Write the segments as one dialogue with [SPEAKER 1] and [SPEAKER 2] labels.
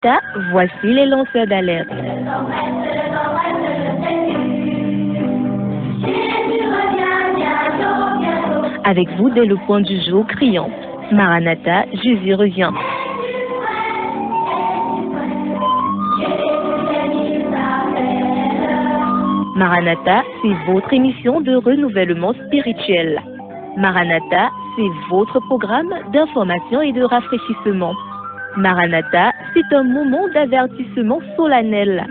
[SPEAKER 1] Maranatha, voici les lanceurs d'alerte. Avec vous dès le point du jour criant, Maranatha, Jésus revient. Maranatha, c'est votre émission de renouvellement spirituel. Maranatha, c'est votre programme d'information et de rafraîchissement. Maranatha, c'est un moment d'avertissement solennel.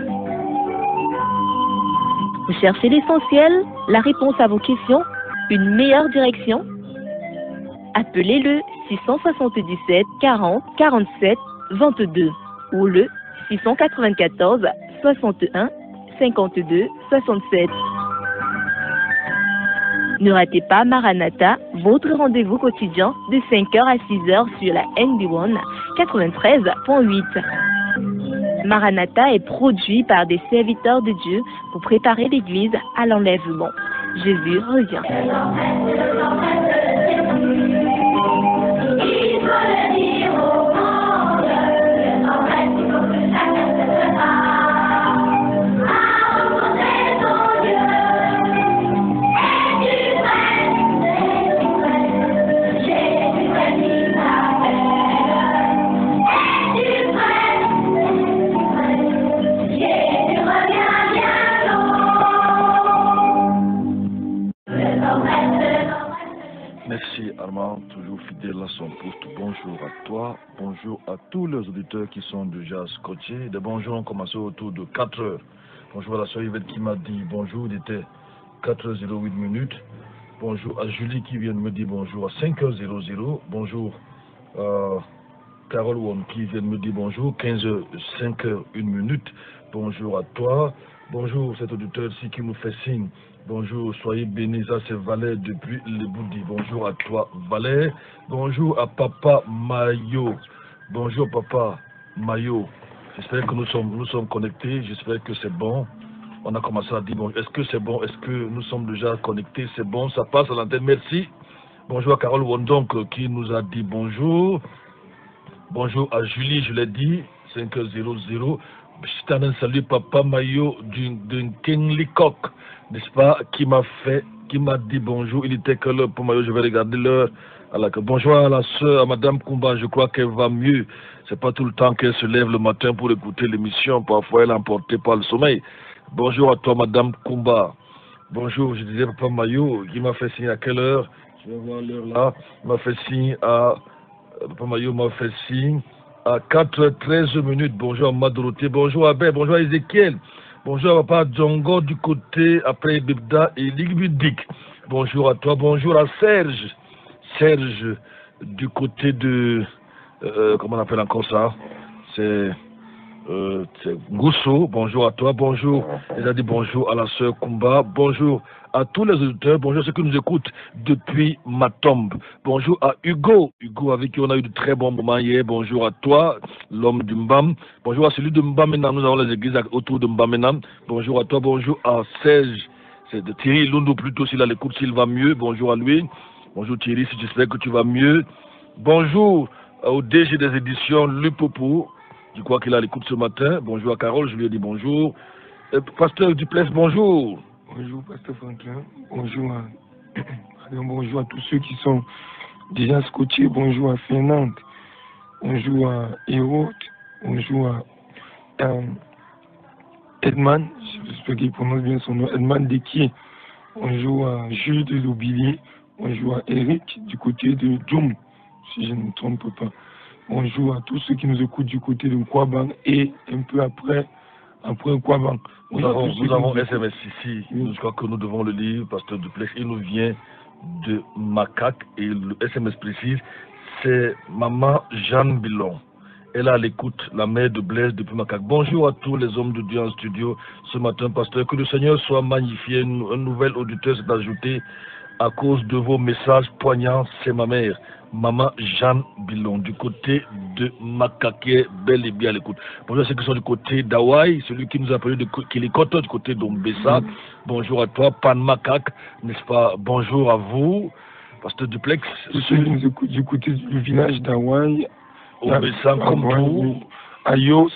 [SPEAKER 1] Vous cherchez l'essentiel, la réponse à vos questions, une meilleure direction? Appelez le 677 40 47 22 ou le 694 61 52 67. Ne ratez pas Maranatha, votre rendez-vous quotidien de 5h à 6h sur la NB1 93.8. Maranatha est produit par des serviteurs de Dieu pour préparer l'Église à l'enlèvement. Jésus revient.
[SPEAKER 2] Merci Armand, toujours fidèle à son poste. Bonjour à toi, bonjour à tous les auditeurs qui sont déjà scotchés. De bonjour, on commence autour de 4 heures. Bonjour à la soeur Yvette qui m'a dit bonjour, il était 4h08. Bonjour à Julie qui vient de me dire bonjour à 5h00. Bonjour à Carole Won qui vient de me dire bonjour, 5h01. Bonjour à toi. Bonjour cet auditeur-ci qui nous fait signe. Bonjour, soyez bénis, ça c'est Valère depuis le Boudi. Bonjour à toi Valère. Bonjour à Papa Mayo. Bonjour Papa Mayo. J'espère que nous sommes connectés, j'espère que c'est bon. On a commencé à dire bonjour. Est-ce que c'est bon? Est-ce que nous sommes déjà connectés? C'est bon, ça passe à l'antenne, merci. Bonjour à Carole Wondonk qui nous a dit bonjour. Bonjour à Julie, je l'ai dit, 5h00. Je t'en salut Papa Mayo d'un Kingly Cock, n'est-ce pas, qui m'a dit bonjour. Il était que l'heure pour Mayo, je vais regarder l'heure. Bonjour à la soeur, à Madame Kumba, je crois qu'elle va mieux. C'est pas tout le temps qu'elle se lève le matin pour écouter l'émission, parfois elle est emportée par le sommeil. Bonjour à toi Madame Kumba. Bonjour, je disais Papa Mayo, qui m'a fait signe à quelle heure? Je vais voir l'heure là. Il m'a fait signe à... Papa Mayo m'a fait signe à 4h13. Bonjour à Madoroté, bonjour à Ben, bonjour à Ezekiel, bonjour à Papa Djongo du côté après Bibda et Ligbidik. Bonjour à toi, bonjour à Serge du côté de comment on appelle encore ça? C'est Gousso, bonjour à toi, bonjour. Il a dit bonjour à la sœur Kumba, bonjour à tous les auditeurs, bonjour à ceux qui nous écoutent depuis Matombe. Bonjour à Hugo avec qui on a eu de très bons moments hier. Bonjour à toi, l'homme du Mbam. Bonjour à celui de Mbamenam, nous avons les églises autour de Mbamenam. Bonjour à toi, bonjour à Serge, c'est de Thierry Lundu plutôt, s'il a l'écoute, s'il va mieux. Bonjour à lui. Bonjour Thierry, j'espère que tu vas mieux. Bonjour au DG des éditions Lupopo. Je crois qu'il a l'écoute ce matin. Bonjour à Carole, je lui ai dit bonjour. Pasteur Duplessis, bonjour.
[SPEAKER 3] Bonjour Pasteur Franklin. Bonjour bonjour à tous ceux qui sont déjà scotchés. Bonjour à Fernande. Bonjour à Hérode. Bonjour à Edman. J'espère qu'il prononce bien son nom. Edman Dekier. Bonjour à Jules de Loubilier. Bonjour à Eric du côté de Djoum, si je ne me trompe pas. Bonjour à tous ceux qui nous écoutent du côté de Kwabang et un peu après Kwabang.
[SPEAKER 2] Nous avons SMS ici, je crois que nous devons le lire, Pasteur Duplex. Il nous vient de Macaque et le SMS précise, c'est Maman Jeanne Bilon. Elle a l'écoute, la mère de Blaise depuis Macaque. Bonjour à tous les hommes de Dieu en studio ce matin, Pasteur. Que le Seigneur soit magnifié. Un nouvel auditeur s'est ajouté à cause de vos messages poignants. C'est ma mère, Maman Jeanne Bilon, du côté de Macaque, bel et bien à l'écoute. Bonjour à ceux qui sont du côté d'Hawaï, celui qui nous a appelé de Kilikoto, du côté d'Ombessa. Bonjour à toi, Pan Macaque, n'est-ce pas? Bonjour à vous, Pasteur Duplex.
[SPEAKER 3] Tous ceux qui nous écoutent du côté du village d'Hawaï,
[SPEAKER 2] Ombessa, comme vous.
[SPEAKER 3] Ayos,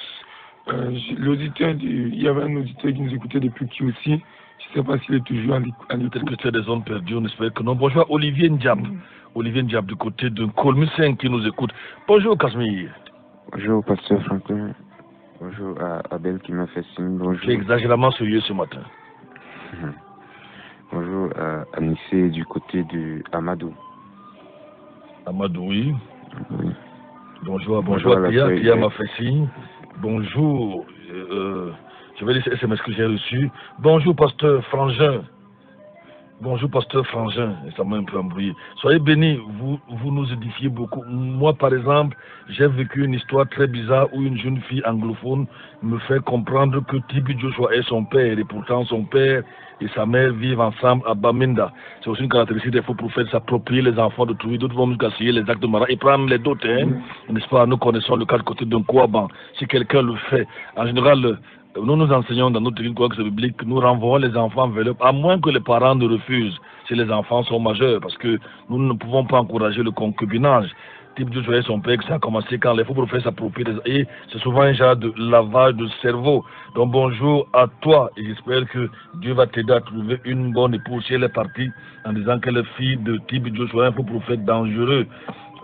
[SPEAKER 3] Il y avait un auditeur qui nous écoutait depuis qui aussi. Je ne sais pas s'il est toujours à l'écoute.
[SPEAKER 2] Peut-être que tu as des zones perdues, on espère que non. Bonjour Olivier Ndiab. Olivier Ndiab du côté de Colmusen qui nous écoute. Bonjour Casimir.
[SPEAKER 4] Bonjour Pasteur Franklin. Bonjour à Abel qui m'a fait signe. Bonjour.
[SPEAKER 2] Tu es exagérément sérieux ce matin.
[SPEAKER 4] Bonjour à Anissé du côté de Amadou.
[SPEAKER 2] Amadou, oui.
[SPEAKER 4] Oui.
[SPEAKER 2] Bonjour à Pia m'a fait signe. Bonjour, je vais laisser SMS que j'ai reçu. Bonjour, pasteur Frangin. Bonjour, pasteur Frangin. Ça m'a un peu embrouillé. Soyez bénis, vous nous édifiez beaucoup. Moi, par exemple, j'ai vécu une histoire très bizarre où une jeune fille anglophone me fait comprendre que Tibi Joshua est son père et pourtant son père et sa mère vivent ensemble à Bamenda. C'est aussi une caractéristique des faux prophètes, s'approprier les enfants de d'autrui. D'autres vont nous casser les actes de mariage et prendre les dots. N'est-ce pas? Nous connaissons le cas de côté d'un Kouaban. Si quelqu'un le fait, en général, nous enseignons dans notre contexte biblique, nous renvoyons les enfants vers eux, à moins que les parents ne refusent, si les enfants sont majeurs, parce que nous ne pouvons pas encourager le concubinage. Type Dieu et son père, ça a commencé quand les faux prophètes s'approprient et c'est souvent un genre de lavage de cerveau. Donc bonjour à toi et j'espère que Dieu va t'aider à trouver une bonne épouse. Si elle est partie en disant qu'elle est fille de type Joshua, un faux prophète dangereux.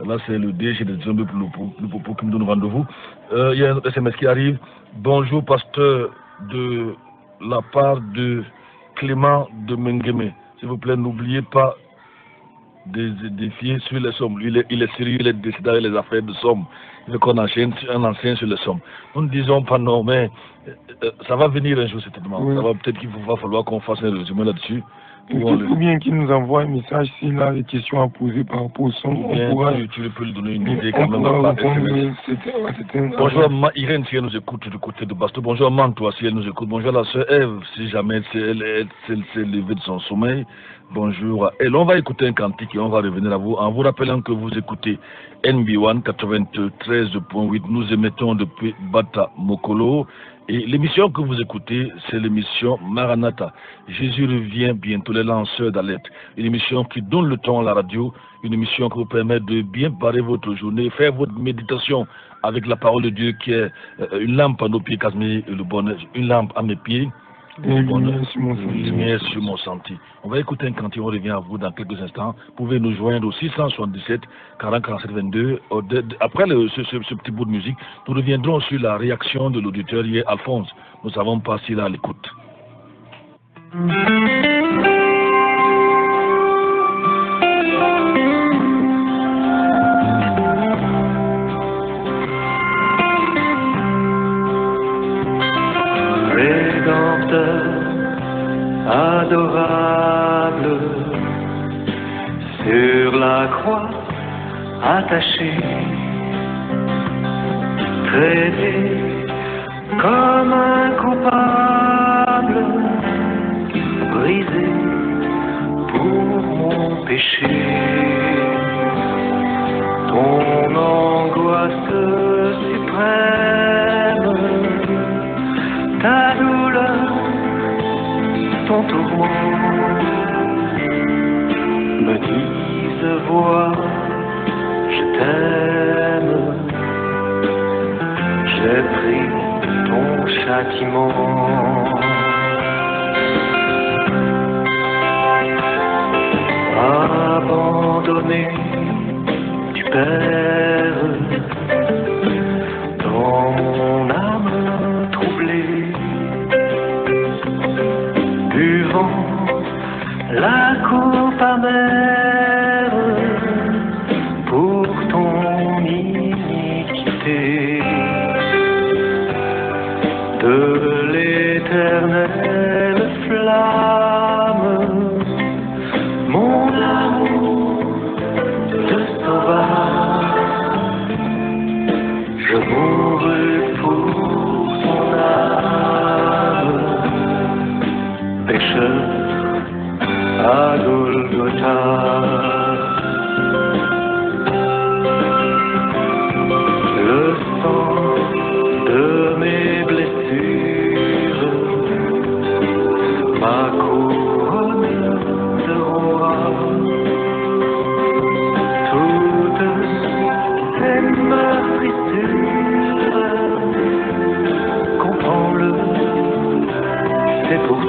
[SPEAKER 2] Là, c'est le DG de Dieu pour qui me donne rendez-vous. Il y a un SMS qui arrive. Bonjour, pasteur, de la part de Clément de Mengueme. S'il vous plaît, n'oubliez pas de défier sur les sommes. Lui, il est sérieux, il est décidé dans les affaires de sommes. Il veut qu'on enchaîne un ancien sur les sommes. Nous ne disons pas non, mais ça va venir un jour, certainement. Oui. Ça va peut-être qu'il va falloir qu'on fasse un résumé là-dessus.
[SPEAKER 3] Ou bien qu'il nous envoie un message s'il a des questions à poser par rapport au son.
[SPEAKER 2] Tu peux lui donner une idée quand même. Bonjour à Irène si elle nous écoute du côté de Basto. Bonjour à Mantois si elle nous écoute. Bonjour à la sœur Ève si jamais elle s'est levée de son sommeil. Bonjour à elle. On va écouter un cantique et on va revenir à vous en vous rappelant que vous écoutez NB1 93.8. Nous émettons depuis Bata Mokolo. Et l'émission que vous écoutez, c'est l'émission Maranatha. Jésus revient bientôt, les lanceurs d'alerte. Une émission qui donne le temps à la radio, une émission qui vous permet de bien parer votre journée, faire votre méditation avec la parole de Dieu qui est une lampe à nos pieds, Casimir, et le bonheur, une lampe à mes pieds. Lumière sur mon sentier. On va écouter un cantique, on revient à vous dans quelques instants. Vous pouvez nous joindre au 677 40 47 22. Après ce petit bout de musique, nous reviendrons sur la réaction de l'auditeur hier, Alphonse. Nous ne savons pas s'il est à l'écoute.
[SPEAKER 5] Adorable, sur la croix attaché, traité comme un coupable, brisé pour mon péché. Ton angoisse suprême, ta douleur, ton tourment me disent vois, je t'aime, j'ai pris ton châtiment. Abandonné du Père, dans mon âme troublée, buvant la coupe amère pour ton iniquité, de l'éternelle flamme, mon amour te sauva, je mourrai pour ton âme, pécheur à Golgotha. Le sang de mes blessures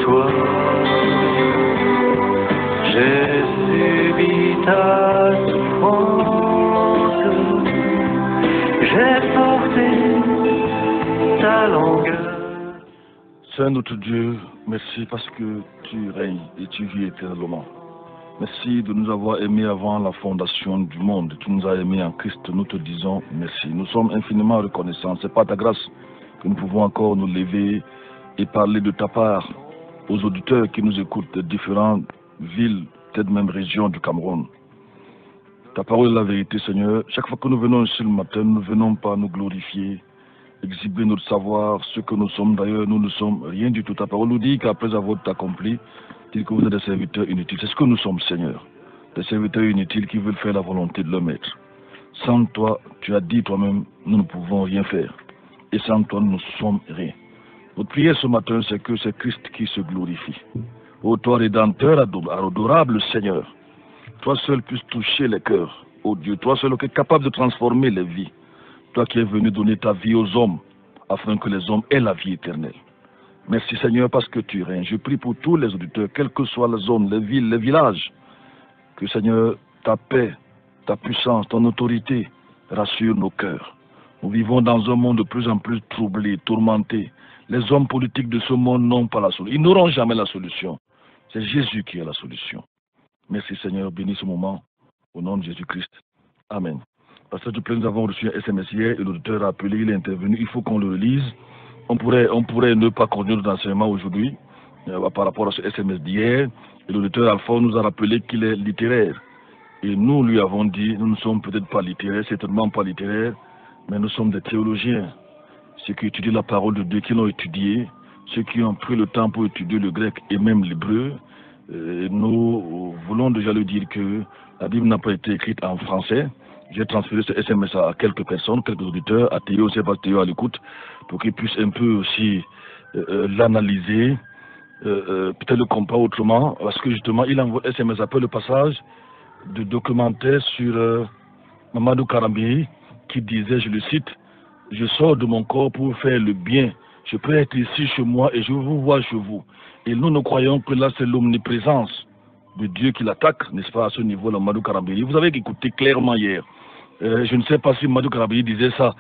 [SPEAKER 5] toi. J'ai subi ta souffrance, j'ai porté ta longueur.
[SPEAKER 2] Saint notre Dieu, merci parce que tu règnes et tu vis éternellement. Merci de nous avoir aimés avant la fondation du monde. Tu nous as aimés en Christ, nous te disons merci. Nous sommes infiniment reconnaissants. C'est par ta grâce que nous pouvons encore nous lever et parler de ta part aux auditeurs qui nous écoutent de différentes villes, peut-être même régions du Cameroun. Ta parole est la vérité, Seigneur. Chaque fois que nous venons ici le matin, nous ne venons pas nous glorifier, exhiber notre savoir, ce que nous sommes. D'ailleurs, nous ne sommes rien du tout. Ta parole nous dit qu'après avoir tout accompli, dit que vous êtes des serviteurs inutiles. C'est ce que nous sommes, Seigneur. Des serviteurs inutiles qui veulent faire la volonté de leur maître. Sans toi, tu as dit toi-même, nous ne pouvons rien faire. Et sans toi, nous ne sommes rien. Notre prière ce matin, c'est que c'est Christ qui se glorifie. Ô toi, Rédempteur adorable Seigneur, toi seul puisses toucher les cœurs. Ô Dieu, toi seul qui es capable de transformer les vies. Toi qui es venu donner ta vie aux hommes, afin que les hommes aient la vie éternelle. Merci Seigneur parce que tu règnes. Je prie pour tous les auditeurs, quelles que soient les zones, les villes, les villages, que Seigneur, ta paix, ta puissance, ton autorité rassure nos cœurs. Nous vivons dans un monde de plus en plus troublé, tourmenté. Les hommes politiques de ce monde n'ont pas la solution. Ils n'auront jamais la solution. C'est Jésus qui est la solution. Merci Seigneur, bénis ce moment au nom de Jésus-Christ. Amen. Pasteur Duplay, nous avons reçu un SMS hier et l'auditeur a appelé, il est intervenu, il faut qu'on le relise. On pourrait ne pas continuer notre enseignement aujourd'hui par rapport à ce SMS d'hier. Et l'auditeur Alpha nous a rappelé qu'il est littéraire. Et nous lui avons dit, nous ne sommes peut-être pas littéraires, certainement pas littéraires, mais nous sommes des théologiens. Ceux qui étudient la parole de Dieu, qui l'ont étudié, ceux qui ont pris le temps pour étudier le grec et même l'hébreu. Nous voulons déjà le dire que la Bible n'a pas été écrite en français. J'ai transféré ce SMS à quelques personnes, quelques auditeurs, à Théo, c'est pas Théo à l'écoute, pour qu'ils puissent un peu aussi l'analyser, peut-être le comprendre autrement, parce que justement, il envoie SMS après le passage de documentaire sur Mamadou Karambiri, qui disait, je le cite, « Je sors de mon corps pour faire le bien. Je peux être ici chez moi et je vous vois chez vous. » Et nous croyons que là, c'est l'omniprésence de Dieu qui l'attaque, n'est-ce pas, à ce niveau-là, Mamadou Karambiri. Vous avez écouté clairement hier. Je ne sais pas si Mamadou Karambiri disait ça,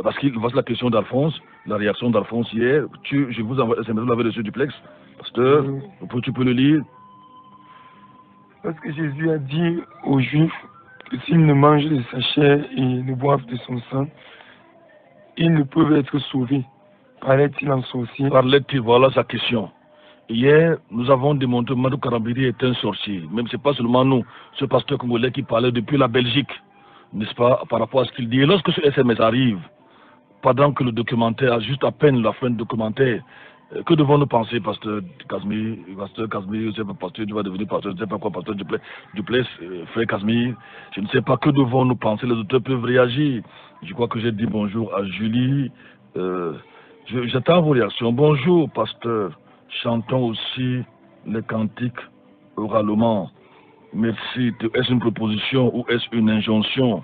[SPEAKER 2] parce qu'il voit la question d'Alphonse, la réaction d'Alphonse hier. Je vous envoie SMS, vous l'avez reçu duplex. Pasteur, tu peux le lire.
[SPEAKER 3] Parce que Jésus a dit aux Juifs que s'ils ne mangent de sa chair et ne boivent de son sang, ils ne peuvent être sauvés. Parlait-il en sorcier?
[SPEAKER 2] Parlait-il, voilà sa question. Hier, nous avons démontré que Mamadou Karambiri est un sorcier. Même ce n'est pas seulement nous, ce pasteur congolais qui parlait depuis la Belgique, n'est-ce pas, par rapport à ce qu'il dit. Et lorsque ce SMS arrive, pendant que le documentaire a juste à peine la fin du documentaire, que devons-nous penser, pasteur Casimir, je ne sais pas, pasteur, tu vas devenir pasteur, je ne sais pas quoi, pasteur Duplessis, frère Casimir, je ne sais pas, que devons-nous penser, les auteurs peuvent réagir. Je crois que j'ai dit bonjour à Julie, j'attends vos réactions. Bonjour, pasteur. Chantons aussi les cantiques oralement. Merci. Est-ce une proposition ou est-ce une injonction?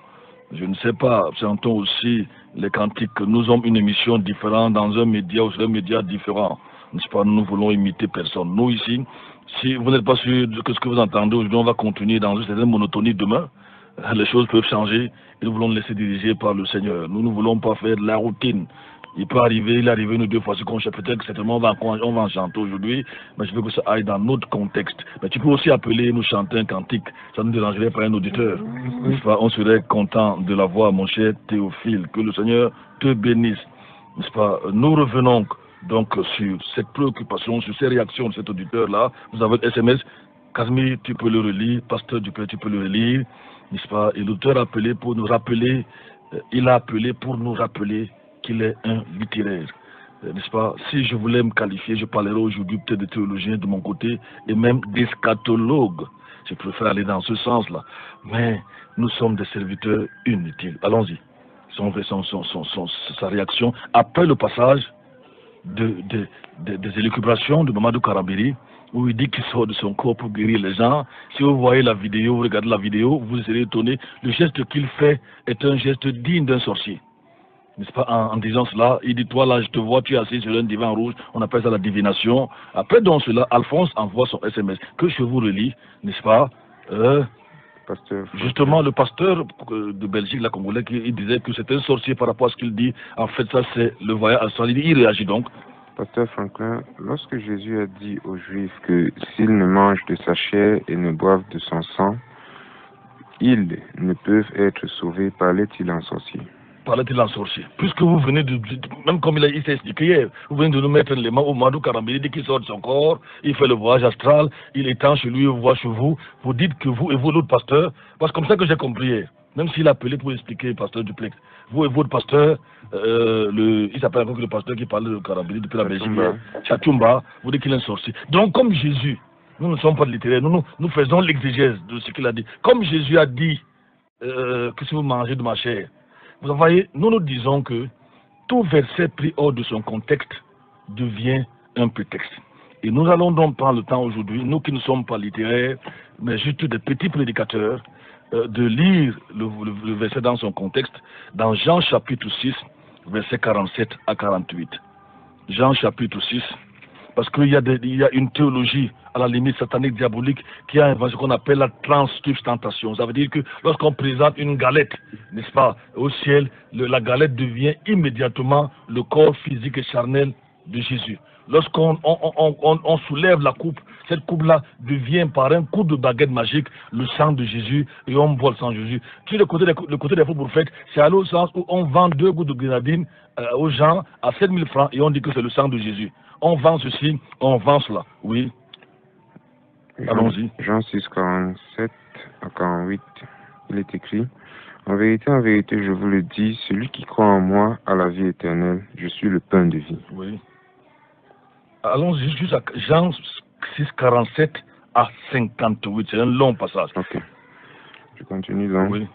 [SPEAKER 2] Je ne sais pas. Chantons aussi les cantiques. Nous sommes une émission différente dans un média ou sur un média différent. N'est-ce pas? Nous voulons imiter personne. Nous ici, si vous n'êtes pas sûr de ce que vous entendez aujourd'hui, on va continuer dans une certaine monotonie demain. Les choses peuvent changer et nous voulons nous laisser diriger par le Seigneur. Nous ne voulons pas faire de la routine. Il peut arriver, il est arrivé une ou deux fois, ce qu'on chante, peut-être que certainement on va en chanter aujourd'hui, mais je veux que ça aille dans notre contexte. Mais tu peux aussi appeler, nous chanter un cantique, ça ne nous dérangerait pas un auditeur. On serait content de la voir, mon cher Théophile, que le Seigneur te bénisse. N'est-ce pas? Nous revenons donc sur cette préoccupation, sur ces réactions de cet auditeur-là. Vous avez le SMS, Casimir, tu peux le relire, Pasteur Dupré, tu peux le relire, n'est-ce pas? Et l'auteur a appelé pour nous rappeler, il a appelé pour nous rappeler qu'il est un littéraire, n'est-ce pas? Si je voulais me qualifier, je parlerai aujourd'hui peut-être de théologien de mon côté et même d'eschatologue. Je préfère aller dans ce sens-là. Mais nous sommes des serviteurs inutiles. Allons-y. Sa réaction après le passage des élucubrations de Mamadou Karambiri, où il dit qu'il sort de son corps pour guérir les gens. Si vous voyez la vidéo, vous regardez la vidéo, vous serez étonné. Le geste qu'il fait est un geste digne d'un sorcier. n'est-ce pas, en disant cela. Il dit, toi là, je te vois, tu es assis sur un divan rouge, on appelle ça la divination. Après donc cela, Alphonse envoie son SMS, que je vous relis, n'est-ce pas,
[SPEAKER 4] Pasteur
[SPEAKER 2] justement, le pasteur de Belgique, la Congolais, il disait que c'était un sorcier par rapport à ce qu'il dit. En fait, ça, c'est le voyage astral. Il réagit donc.
[SPEAKER 4] Pasteur Franklin, lorsque Jésus a dit aux Juifs que s'ils ne mangent de sa chair et ne boivent de son sang, ils ne peuvent être sauvés, parlait-il en sorcier?
[SPEAKER 2] Parlait-il en sorcier? Puisque vous venez même comme il s'est expliqué hier, vous venez de nous mettre les mains au Madou Karambili, il dit qu'il sort de son corps, il fait le voyage astral, il étend chez lui, il voit chez vous, vous dites que vous et vous, l'autre pasteur, parce que comme ça que j'ai compris hier, même s'il a appelé pour expliquer, pasteur Duplex, vous et votre pasteur, il s'appelle encore le pasteur qui parle de Karambili depuis la Belgique, Chatumba, vous dites qu'il est un sorcier. Donc comme Jésus, nous ne sommes pas littéraires, nous faisons l'exégèse de ce qu'il a dit. Comme Jésus a dit que si vous mangez de ma chair, vous voyez, nous disons que tout verset pris hors de son contexte devient un prétexte. Et nous allons donc prendre le temps aujourd'hui, nous qui ne sommes pas littéraires, mais juste des petits prédicateurs, de lire le verset dans son contexte, dans Jean chapitre 6, verset 47 à 48. Jean chapitre 6, parce qu'il y a une théologie à la limite satanique diabolique qui a inventé ce qu'on appelle la transsubstantation. Ça veut dire que lorsqu'on présente une galette, n'est-ce pas, au ciel, la galette devient immédiatement le corps physique et charnel de Jésus. Lorsqu'on on soulève la coupe, cette coupe-là devient par un coup de baguette magique le sang de Jésus et on boit le sang de Jésus. Puis le côté des faux prophètes, c'est à l'autre sens où on vend 2 gouttes de grenadine aux gens à 7000 francs et on dit que c'est le sang de Jésus. On vend ceci, on vend cela. Oui. Allons-y.
[SPEAKER 4] Jean 6, 47 à 48, il est écrit: en vérité, je vous le dis, celui qui croit en moi a la vie éternelle. Je suis le pain de vie.
[SPEAKER 2] Oui. Allons-y juste à Jean 6, 47 à 58. C'est un long passage.
[SPEAKER 4] Ok. Je continue donc.
[SPEAKER 2] Oui.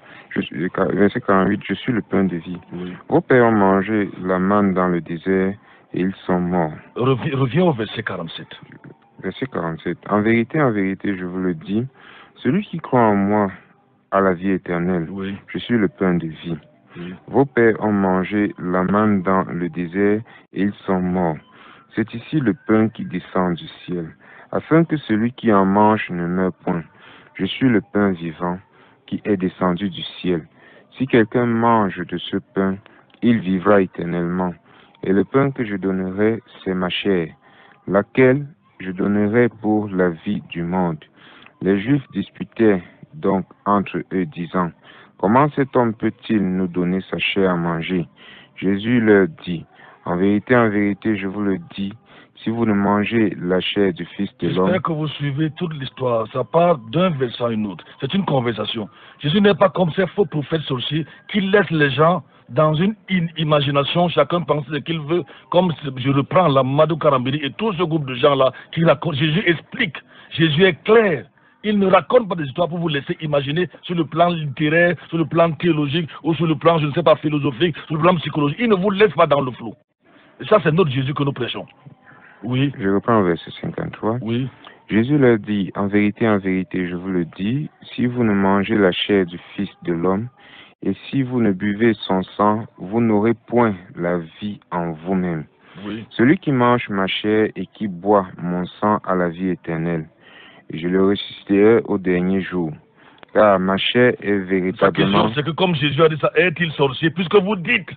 [SPEAKER 4] Verset 48, je suis le pain de vie.
[SPEAKER 2] Oui.
[SPEAKER 4] Vos pères ont mangé la manne dans le désert et ils sont morts.
[SPEAKER 2] Reviens au verset 47.
[SPEAKER 4] Verset 47. En vérité, je vous le dis, celui qui croit en moi a la vie éternelle.
[SPEAKER 2] Oui.
[SPEAKER 4] Je suis le pain de vie.
[SPEAKER 2] Oui.
[SPEAKER 4] Vos pères ont mangé la manne dans le désert et ils sont morts. C'est ici le pain qui descend du ciel, afin que celui qui en mange ne meure point. Je suis le pain vivant qui est descendu du ciel. Si quelqu'un mange de ce pain, il vivra éternellement. Et le pain que je donnerai, c'est ma chair, laquelle je donnerai pour la vie du monde. Les Juifs disputaient donc entre eux, disant: comment cet homme peut-il nous donner sa chair à manger? Jésus leur dit: en vérité, je vous le dis, si vous ne mangez la chair du Fils de l'homme...
[SPEAKER 2] J'espère que vous suivez toute l'histoire. Ça part d'un verset à une autre. C'est une conversation. Jésus n'est pas comme ces faux prophètes sorciers qui laissent les gens dans une imagination. Chacun pense ce qu'il veut. Comme je reprends la Madou Karambili et tout ce groupe de gens-là qui racontent. Jésus explique. Jésus est clair. Il ne raconte pas des histoires pour vous laisser imaginer sur le plan littéraire, sur le plan théologique ou sur le plan, je ne sais pas, philosophique, sur le plan psychologique. Il ne vous laisse pas dans le flou. Et ça, c'est notre Jésus que nous prêchons. Oui.
[SPEAKER 4] Je reprends au verset 53.
[SPEAKER 2] Oui.
[SPEAKER 4] Jésus leur dit: en vérité, je vous le dis, si vous ne mangez la chair du Fils de l'homme, et si vous ne buvez son sang, vous n'aurez point la vie en vous-même.
[SPEAKER 2] Oui.
[SPEAKER 4] Celui qui mange ma chair et qui boit mon sang a la vie éternelle, et je le ressusciterai au dernier jour. Car ma chair est véritablement...
[SPEAKER 2] Sa question, c'est que comme Jésus a dit ça, est-il sorcier, puisque vous dites?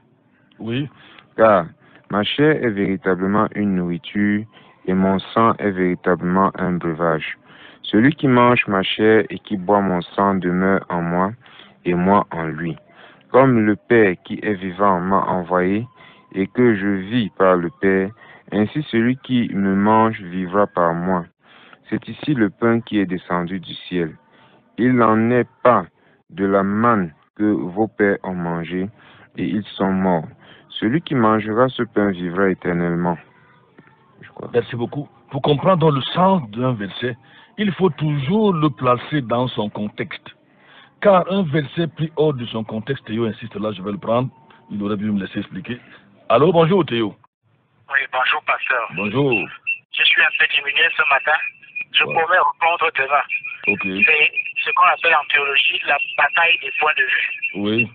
[SPEAKER 2] Oui.
[SPEAKER 4] Car ma chair est véritablement une nourriture, et mon sang est véritablement un breuvage. Celui qui mange ma chair et qui boit mon sang demeure en moi, et moi en lui. Comme le Père qui est vivant m'a envoyé, et que je vis par le Père, ainsi celui qui me mange vivra par moi. C'est ici le pain qui est descendu du ciel. Il n'en est pas de la manne que vos pères ont mangé, et ils sont morts. Celui qui mangera ce pain vivra éternellement. Je crois.
[SPEAKER 2] Merci beaucoup. Pour comprendre le sens d'un verset, il faut toujours le placer dans son contexte. Car un verset pris hors de son contexte, Théo insiste là, je vais le prendre. Il aurait dû me laisser expliquer. Allô, bonjour Théo.
[SPEAKER 6] Oui, bonjour pasteur.
[SPEAKER 2] Bonjour.
[SPEAKER 6] Je suis un peu diminué ce matin. Je pourrais répondre demain.
[SPEAKER 2] Ok.
[SPEAKER 6] C'est ce qu'on appelle en théologie la bataille des points de vue.
[SPEAKER 2] Oui.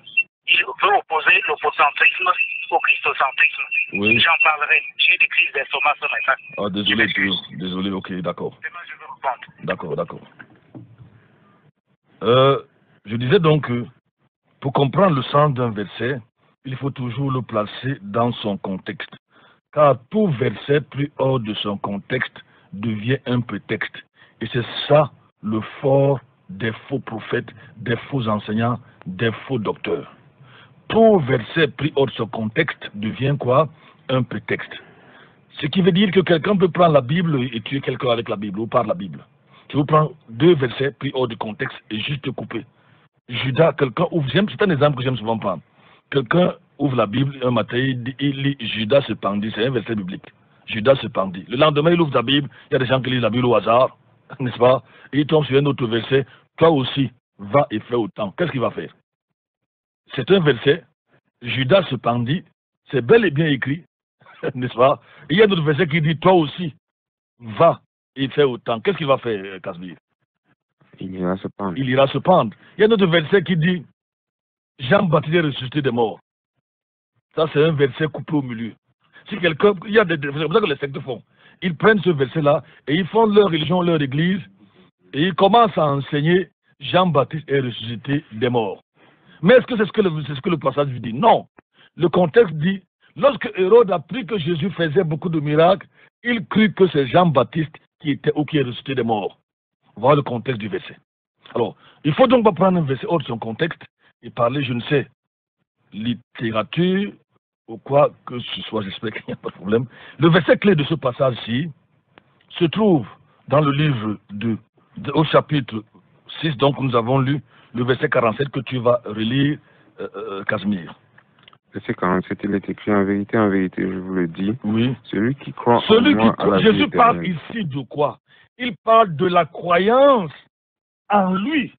[SPEAKER 6] il veut opposer l'opocentrisme au christocentrisme.
[SPEAKER 2] Oui.
[SPEAKER 6] J'en parlerai. J'ai des crises d'estomac ce matin.
[SPEAKER 2] Ah, désolé, désolé, ok, d'accord.
[SPEAKER 6] Demain, je vais répondre.
[SPEAKER 2] D'accord, d'accord. Je disais donc que pour comprendre le sens d'un verset, il faut toujours le placer dans son contexte. Car tout verset pris hors de son contexte devient un prétexte. Et c'est ça le fort des faux prophètes, des faux enseignants, des faux docteurs. Tout verset pris hors de son contexte devient quoi? Un prétexte. Ce qui veut dire que quelqu'un peut prendre la Bible et tuer quelqu'un avec la Bible ou par la Bible. Je vous prends deux versets pris hors du contexte et juste couper. Judas, quelqu'un ouvre, c'est un exemple que j'aime souvent prendre. Quelqu'un ouvre la Bible un matin, il lit Judas se pendit, c'est un verset biblique. Judas se pendit. Le lendemain, il ouvre la Bible, il y a des gens qui lisent la Bible au hasard, n'est-ce pas? Et il tombe sur un autre verset, toi aussi, va et fais autant. Qu'est-ce qu'il va faire? C'est un verset, Judas se pendit, c'est bel et bien écrit, n'est-ce pas? Et il y a d'autres versets qui dit, toi aussi, va et fais autant. Qu'est-ce qu'il va faire, Casbir?
[SPEAKER 4] Il ira se pendre.
[SPEAKER 2] Il ira se pendre. Il y a un autre verset qui dit, Jean-Baptiste est ressuscité des morts. Ça, c'est un verset coupé au milieu. Si quelqu'un, il y a des c'est pour ça que les sectes font. Ils prennent ce verset-là et ils font leur religion, leur église, et ils commencent à enseigner Jean-Baptiste est ressuscité des morts. Mais est-ce que c'est ce que le passage dit? Non. Le contexte dit, lorsque Hérode a appris que Jésus faisait beaucoup de miracles, il crut que c'est Jean-Baptiste qui était ou qui est ressuscité des morts. Voilà le contexte du verset. Alors, il faut donc pas prendre un verset hors de son contexte et parler, je ne sais, littérature ou quoi que ce soit, j'espère qu'il n'y a pas de problème. Le verset clé de ce passage-ci se trouve dans le livre au chapitre 6, donc nous avons lu le verset 47 que tu vas relire, Casimir.
[SPEAKER 4] Verset 47, il est écrit en vérité, je vous le dis.
[SPEAKER 2] Oui.
[SPEAKER 4] Celui qui croit en moi à la vie
[SPEAKER 2] Jésus parle
[SPEAKER 4] éternelle.
[SPEAKER 2] ici de quoi? Il parle de la croyance en lui.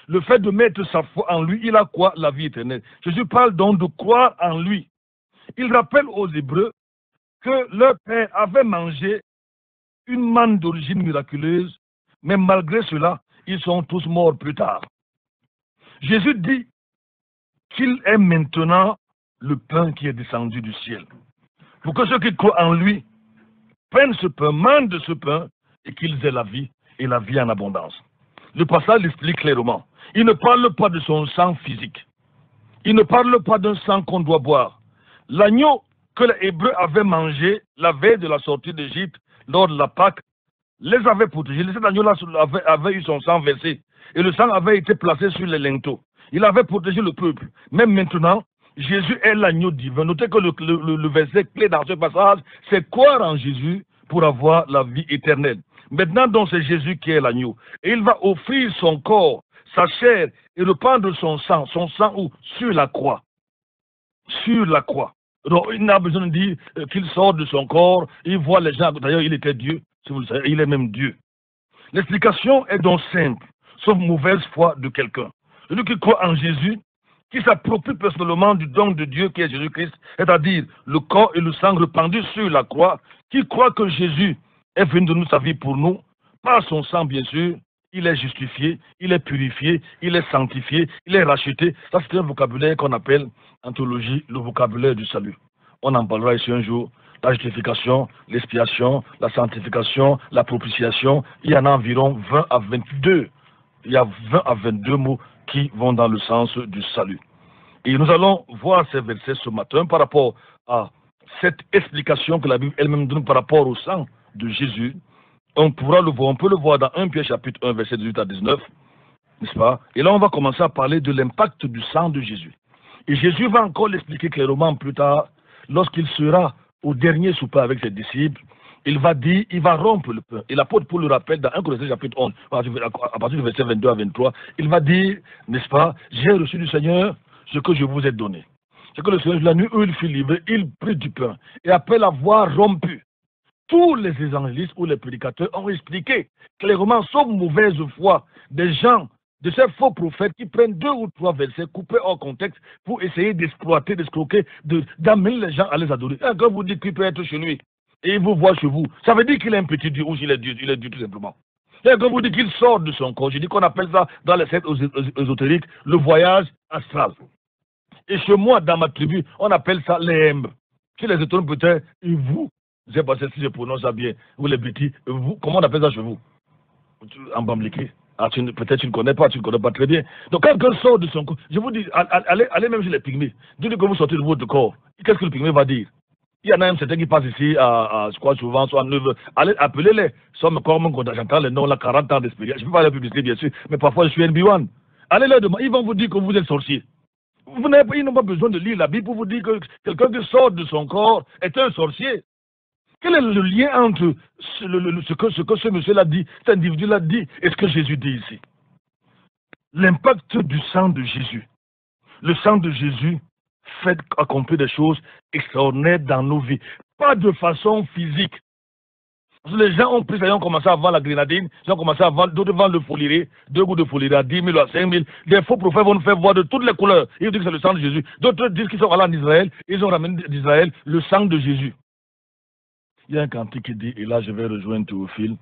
[SPEAKER 2] Le fait de mettre sa foi en lui, il a quoi? La vie éternelle. Jésus parle donc de croire en lui. Il rappelle aux Hébreux que leur père avait mangé une manne d'origine miraculeuse, mais malgré cela, ils sont tous morts plus tard. Jésus dit qu'il est maintenant le pain qui est descendu du ciel. Pour que ceux qui croient en lui prennent ce pain, mangent de ce pain, et qu'ils aient la vie, et la vie en abondance. Le passage l'explique clairement. Il ne parle pas de son sang physique. Il ne parle pas d'un sang qu'on doit boire. L'agneau que les Hébreux avaient mangé la veille de la sortie d'Égypte, lors de la Pâque, les avait protégés. Cet agneau-là avait eu son sang versé. Et le sang avait été placé sur les linteaux. Il avait protégé le peuple. Même maintenant, Jésus est l'agneau divin. Notez que le verset clé dans ce passage, c'est croire en Jésus pour avoir la vie éternelle. Maintenant, donc, c'est Jésus qui est l'agneau. Et il va offrir son corps, sa chair, et répandre son sang où? Sur la croix. Sur la croix. Donc, il n'a besoin de dire qu'il sort de son corps, il voit les gens. D'ailleurs, il était Dieu, si vous le savez, il est même Dieu. L'explication est donc simple, sauf mauvaise foi de quelqu'un. Celui qui croit en Jésus, qui s'approprie personnellement du don de Dieu qui est Jésus-Christ, c'est-à-dire le corps et le sang répandus sur la croix, qui croit que Jésus est venu donner sa vie pour nous, par son sang bien sûr, il est justifié, il est purifié, il est sanctifié, il est racheté. Ça c'est un vocabulaire qu'on appelle en théologie le vocabulaire du salut. On en parlera ici un jour. La justification, l'expiation, la sanctification, la propitiation, il y en a environ 20 à 22. Il y a 20 à 22 mots qui vont dans le sens du salut. Et nous allons voir ces versets ce matin par rapport à cette explication que la Bible elle-même donne par rapport au sang de Jésus. On pourra le voir, on peut le voir dans 1 Pierre chapitre 1 verset 18 à 19, n'est-ce pas? Et là on va commencer à parler de l'impact du sang de Jésus. Et Jésus va encore l'expliquer clairement plus tard, lorsqu'il sera au dernier souper avec ses disciples. Il va dire, il va rompre le pain. Et l'apôtre Paul le rappelle dans 1 Corinthiens chapitre 11, à partir du verset 22 à 23, il va dire, n'est-ce pas, j'ai reçu du Seigneur ce que je vous ai donné. C'est que le Seigneur, la nuit où il fut livré, il prit du pain. Et après l'avoir rompu, tous les évangélistes ou les prédicateurs ont expliqué clairement, sauf mauvaise foi, des gens, de ces faux prophètes qui prennent 2 ou 3 versets coupés hors contexte pour essayer d'exploiter, d'escroquer, d'amener les gens à les adorer. Et quand vous dites qu'il peut être chez lui, et il vous voit chez vous, ça veut dire qu'il est un petit Dieu ou il est Dieu tout simplement. Et quand vous dites qu'il sort de son corps, je dis qu'on appelle ça dans les sectes ésotériques le voyage astral. Et chez moi, dans ma tribu, on appelle ça l'embre. Chez les étoiles, peut-être, vous, je sais pas si je prononce ça bien, vous les petits, vous, comment on appelle ça chez vous? En bambliqué. Ah, peut-être tu ne connais pas très bien. Donc quand quelqu'un sort de son corps, je vous dis, allez même chez les pygmées. Dites-lui que vous sortez de votre corps. Qu'est-ce que le pygmée va dire? Il y en a même certains qui passent ici je crois souvent, soit à 9 heures. Allez, appelez-les. J'entends les noms, là, 40 ans d'expérience. Je ne peux pas la publicité, bien sûr, mais parfois je suis NB1. Allez leur demander, ils vont vous dire que vous êtes sorcier. Ils n'ont pas besoin de lire la Bible pour vous dire que quelqu'un qui sort de son corps est un sorcier. Quel est le lien entre ce que ce monsieur l'a dit, cet individu l'a dit, et ce que Jésus dit ici? L'impact du sang de Jésus. Le sang de Jésus fait accomplir des choses extraordinaires dans nos vies. Pas de façon physique. Parce que les gens ont pris ça, ils ont commencé à vendre la grenadine, ils ont commencé à vendre, d'autres vendent le foliré, 2 gouttes de foliré à 10 000 ou à 5 000. Des faux prophètes vont nous faire voir de toutes les couleurs. Ils disent que c'est le sang de Jésus. D'autres disent qu'ils sont allés en Israël, ils ont ramené d'Israël le sang de Jésus. Il y a un cantique qui dit, et là je vais rejoindre Théophile,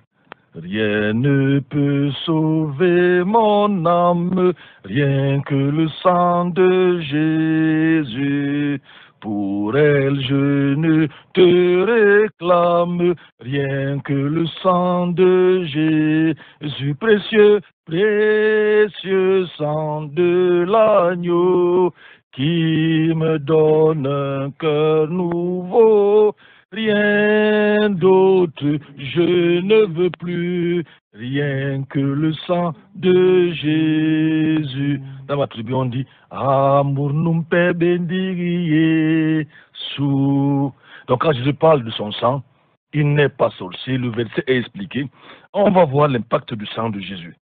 [SPEAKER 2] rien ne peut sauver mon âme, rien que le sang de Jésus. Pour elle je ne te réclame, rien que le sang de Jésus. Précieux, précieux sang de l'agneau, qui me donne un cœur nouveau. Rien d'autre, je ne veux plus, rien que le sang de Jésus. Dans ma tribu, on dit, amour numpe bendirie sous. Donc quand Jésus parle de son sang, il n'est pas sorcier, le verset est expliqué. On va voir l'impact du sang de Jésus.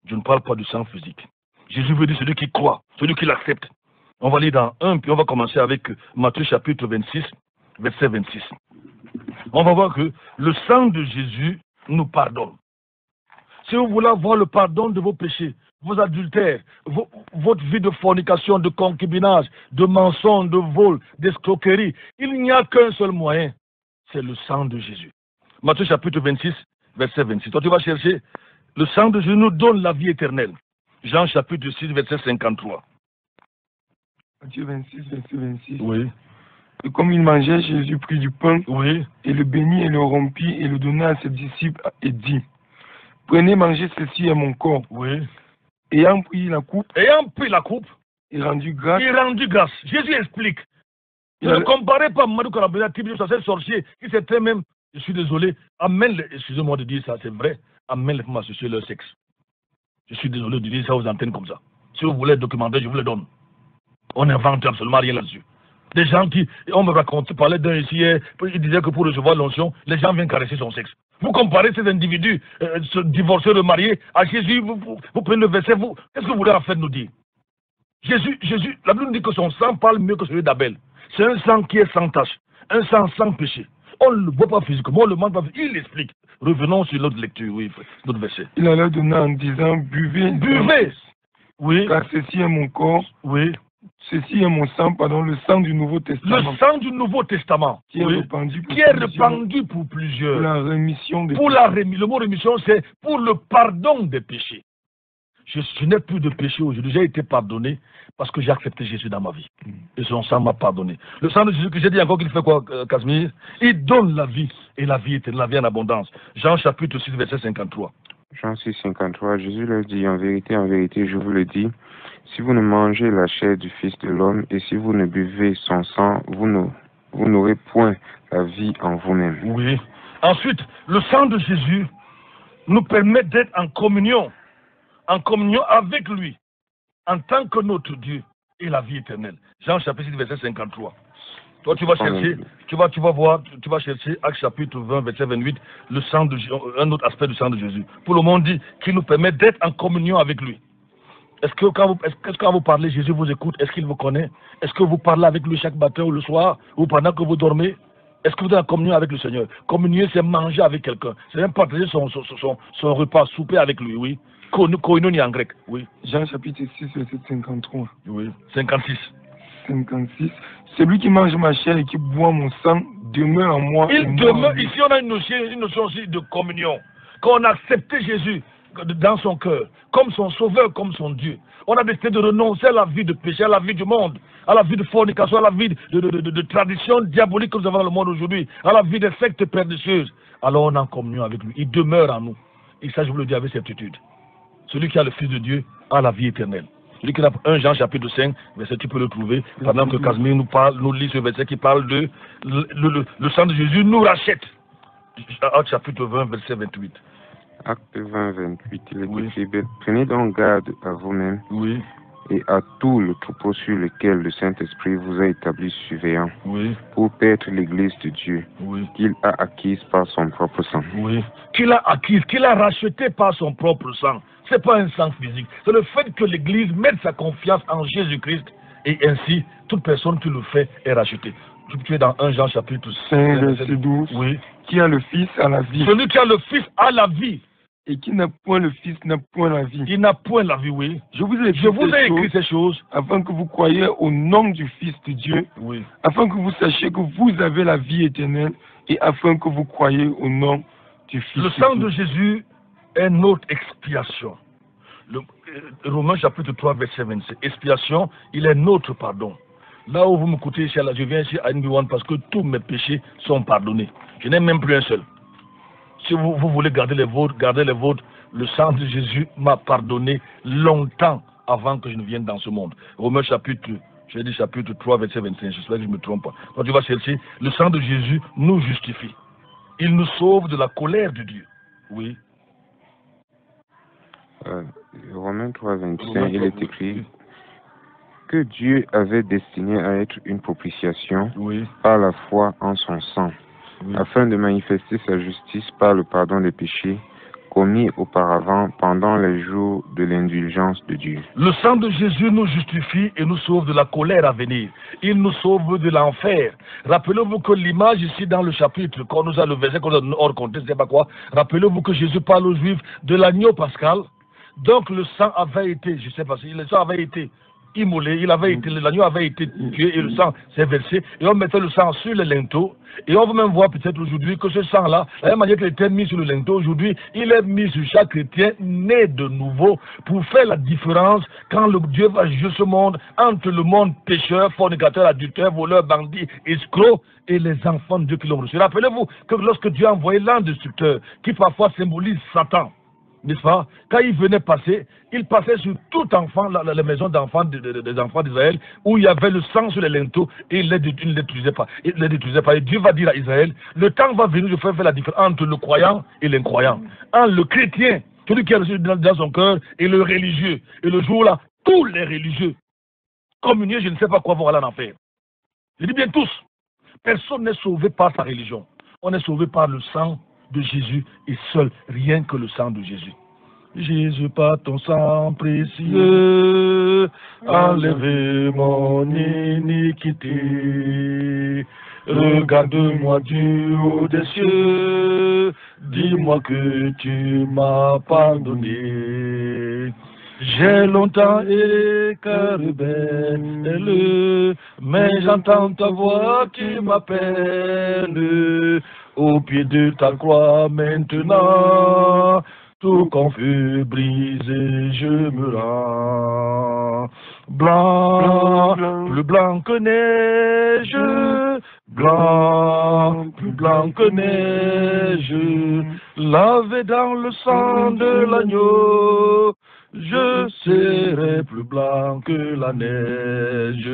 [SPEAKER 2] Je ne parle pas du sang physique. Jésus veut dire celui qui croit, celui qui l'accepte. On va lire dans 1, puis on va commencer avec Matthieu chapitre 26. Verset 26. On va voir que le sang de Jésus nous pardonne. Si vous voulez avoir le pardon de vos péchés, vos adultères, votre vie de fornication, de concubinage, de mensonge, de vol, d'escroquerie, il n'y a qu'un seul moyen, c'est le sang de Jésus. Matthieu chapitre 26, verset 26. Toi tu vas chercher, le sang de Jésus nous donne la vie éternelle. Jean chapitre 6, verset 53.
[SPEAKER 3] Matthieu 26, verset 26.
[SPEAKER 2] Oui.
[SPEAKER 3] Et comme il mangeait, Jésus prit du pain,
[SPEAKER 2] Oui.
[SPEAKER 3] et le bénit et le rompit, et le donna à ses disciples, et dit, prenez, mangez, ceci est mon corps.
[SPEAKER 2] Oui.
[SPEAKER 3] Ayant pris la coupe,
[SPEAKER 2] et
[SPEAKER 3] rendu grâce.
[SPEAKER 2] il rendu grâce. Jésus explique. Ne comparez pas Madou Karabéa, c'est sorcier, qui s'était même, je suis désolé, excusez-moi de dire ça, c'est vrai, amène les femmes associer leur sexe. Je suis désolé de dire ça aux antennes comme ça. Si vous voulez documenter, je vous le donne. On n'invente absolument rien là-dessus. Des gens qui, on me raconte, parlait d'un ici, il disait que pour recevoir l'onction, les gens viennent caresser son sexe. Vous comparez ces individus, se divorcer, remarier, à Jésus, vous prenez le verset, qu'est-ce que vous voulez en fait nous dire? Jésus, la Bible nous dit que son sang parle mieux que celui d'Abel. C'est un sang qui est sans tache, un sang sans péché. On ne le voit pas physiquement, on ne le demande pas physiquement, il l'explique. Revenons sur notre lecture, oui, notre verset.
[SPEAKER 3] Il allait donner en disant, buvez.
[SPEAKER 2] Buvez! Oui.
[SPEAKER 3] Car ceci est mon corps.
[SPEAKER 2] Oui.
[SPEAKER 3] Ceci est mon sang, pardon, le sang du Nouveau Testament.
[SPEAKER 2] Le sang du Nouveau Testament.
[SPEAKER 3] Qui est répandu
[SPEAKER 2] pour plusieurs.
[SPEAKER 3] Pour la rémission des
[SPEAKER 2] péchés. Le mot rémission, c'est pour le pardon des péchés. Je n'ai plus de péché aujourd'hui. J'ai été pardonné parce que j'ai accepté Jésus dans ma vie. Et son sang m'a pardonné. Le sang de Jésus, que j'ai dit encore qu'il fait quoi, Casimir? Il donne la vie. Et la vie éternelle, la vie en abondance. Jean chapitre 6, verset 53.
[SPEAKER 4] Jean 6, 53. Jésus leur dit, en vérité, je vous le dis, si vous ne mangez la chair du Fils de l'homme et si vous ne buvez son sang, vous n'aurez point la vie en vous-même.
[SPEAKER 2] Oui. Ensuite, le sang de Jésus nous permet d'être en communion avec lui, en tant que notre Dieu et la vie éternelle. Jean chapitre 6, verset 53. Toi, tu vas chercher, tu vas chercher Actes chapitre 20, verset 28, le sang de Jésus, un autre aspect du sang de Jésus. Pour le monde dit qu'il nous permet d'être en communion avec lui. Est-ce que quand vous parlez, Jésus vous écoute? Est-ce qu'il vous connaît? Est-ce que vous parlez avec lui chaque matin ou le soir, ou pendant que vous dormez? Est-ce que vous êtes en communion avec le Seigneur? Communier, c'est manger avec quelqu'un. C'est même partager son repas, souper avec lui, oui. Koinonia en grec, oui.
[SPEAKER 3] Jean chapitre 6, verset 53.
[SPEAKER 2] Oui, 56.
[SPEAKER 3] 56. Celui qui mange ma chair et qui boit mon sang demeure en moi.
[SPEAKER 2] Il demeure. Ici, on a une notion aussi de communion. Quand on a accepté Jésus, dans son cœur, comme son sauveur, comme son Dieu. On a décidé de renoncer à la vie de péché, à la vie du monde, à la vie de fornication, à la vie de tradition diabolique que nous avons dans le monde aujourd'hui, à la vie des sectes pernicieuses. Alors on est en communion avec lui. Il demeure en nous. Et ça, je vous le dis avec certitude. Celui qui a le Fils de Dieu a la vie éternelle. Celui qui a 1 Jean chapitre 5, verset, tu peux le trouver, pendant que Casimir nous lit ce verset qui parle de le sang de Jésus nous rachète. Acte chapitre 20, verset 28.
[SPEAKER 4] Acte 20, 28, il est
[SPEAKER 2] Oui.
[SPEAKER 4] écrit, prenez donc garde à vous-même
[SPEAKER 2] Oui,
[SPEAKER 4] et à tout le troupeau sur lequel le Saint-Esprit vous a établi surveillant,
[SPEAKER 2] oui,
[SPEAKER 4] pour paître l'Église de Dieu,
[SPEAKER 2] oui,
[SPEAKER 4] qu'il a acquise par son propre sang.
[SPEAKER 2] oui. Qu'il a acquise, qu'il a racheté par son propre sang. Ce n'est pas un sang physique. C'est le fait que l'Église mette sa confiance en Jésus-Christ et ainsi, toute personne qui le fait est rachetée. Tu es dans 1 Jean chapitre
[SPEAKER 3] 5, verset 12.
[SPEAKER 2] Oui.
[SPEAKER 3] Qui a le Fils a la vie.
[SPEAKER 2] Celui qui a le Fils a la vie.
[SPEAKER 3] Et qui n'a point le Fils n'a point la vie.
[SPEAKER 2] Il n'a point la vie, oui.
[SPEAKER 3] Je vous ai
[SPEAKER 2] Je vous ai écrit
[SPEAKER 3] écrit
[SPEAKER 2] ces choses.
[SPEAKER 3] afin que vous croyiez au nom du Fils de Dieu,
[SPEAKER 2] Oui.
[SPEAKER 3] afin que vous sachiez que vous avez la vie éternelle, et afin que vous croyiez au nom du Fils
[SPEAKER 2] Le
[SPEAKER 3] de
[SPEAKER 2] sang
[SPEAKER 3] Dieu.
[SPEAKER 2] de Jésus est notre expiation. Romains chapitre 3, verset 27. Expiation, il est notre pardon. Là où vous me coûtez ici, je viens ici à NB1 parce que tous mes péchés sont pardonnés. Je n'ai même plus un seul. Si vous voulez garder les vôtres, gardez les vôtres. Le sang de Jésus m'a pardonné longtemps avant que je ne vienne dans ce monde. Romains chapitre 3, verset 25. J'espère que je ne me trompe pas. Quand tu vas chercher, le sang de Jésus nous justifie. Il nous sauve de la colère de Dieu. Oui.
[SPEAKER 4] Romains 3, 25,
[SPEAKER 2] Romains
[SPEAKER 4] il
[SPEAKER 2] 3,
[SPEAKER 4] est écrit que Dieu avait destiné à être une propitiation
[SPEAKER 2] Oui.
[SPEAKER 4] par la foi en son sang,
[SPEAKER 2] Oui.
[SPEAKER 4] afin de manifester sa justice par le pardon des péchés commis auparavant pendant les jours de l'indulgence de Dieu.
[SPEAKER 2] Le sang de Jésus nous justifie et nous sauve de la colère à venir. Il nous sauve de l'enfer. Rappelez-vous que l'image ici dans le chapitre, quand nous a le verset qu'on a hors contexte, je ne sais pas quoi, rappelez-vous que Jésus parle aux Juifs de l'agneau pascal. Donc le sang avait été, je ne sais pas si le sang avait été immolé, l'agneau avait été tué et le sang s'est versé et on mettait le sang sur le linteau et on va même voir peut-être aujourd'hui que ce sang-là, la même manière qu'il était mis sur le linteau aujourd'hui, il est mis sur chaque chrétien né de nouveau pour faire la différence quand le Dieu va juger ce monde entre le monde pécheur, fornicateur, adultère, voleur, bandit, escroc et les enfants de Dieu qui l'ont reçu. Rappelez-vous que lorsque Dieu a envoyé l'ange destructeur qui parfois symbolise Satan, n'est-ce pas? Quand il venait passer, il passait sur tout enfant, la maison d'enfants des enfants d'Israël, où il y avait le sang sur les linteaux, et il ne les détruisait pas. Il les détruisait pas. Et Dieu va dire à Israël, le temps va venir de faire la différence entre le croyant et l'incroyant. Entre le chrétien, celui qui a reçu dans son cœur, et le religieux. Et le jour-là, tous les religieux, communiés, je ne sais pas quoi vont aller en enfer. Je dis bien tous. Personne n'est sauvé par sa religion. On est sauvé par le sang de Jésus et seul, rien que le sang de Jésus. Jésus, par ton sang précieux, enlève mon iniquité. Regarde-moi du haut des cieux, dis-moi que tu m'as pardonné. J'ai longtemps écarté belle, mais j'entends ta voix qui m'appelle. Au pied de ta croix maintenant, tout confus brisé, je me rends. Blanc, plus blanc que neige, blanc, plus blanc que neige, lavé dans le sang de l'agneau. Je serai plus blanc que la neige.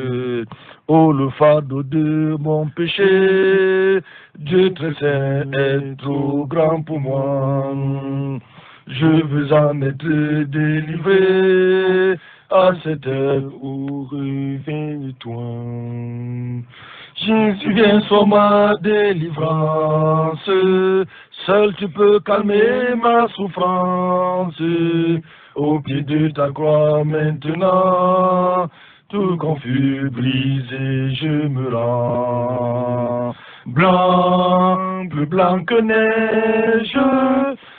[SPEAKER 2] Oh, le fardeau de mon péché, Dieu très saint est trop grand pour moi. Je veux en être délivré à cette heure où reviens-toi. Jésus, viens sur ma délivrance, seul tu peux calmer ma souffrance. Au pied de ta croix maintenant, tout confus brisé, je me rends. Blanc, plus blanc que neige,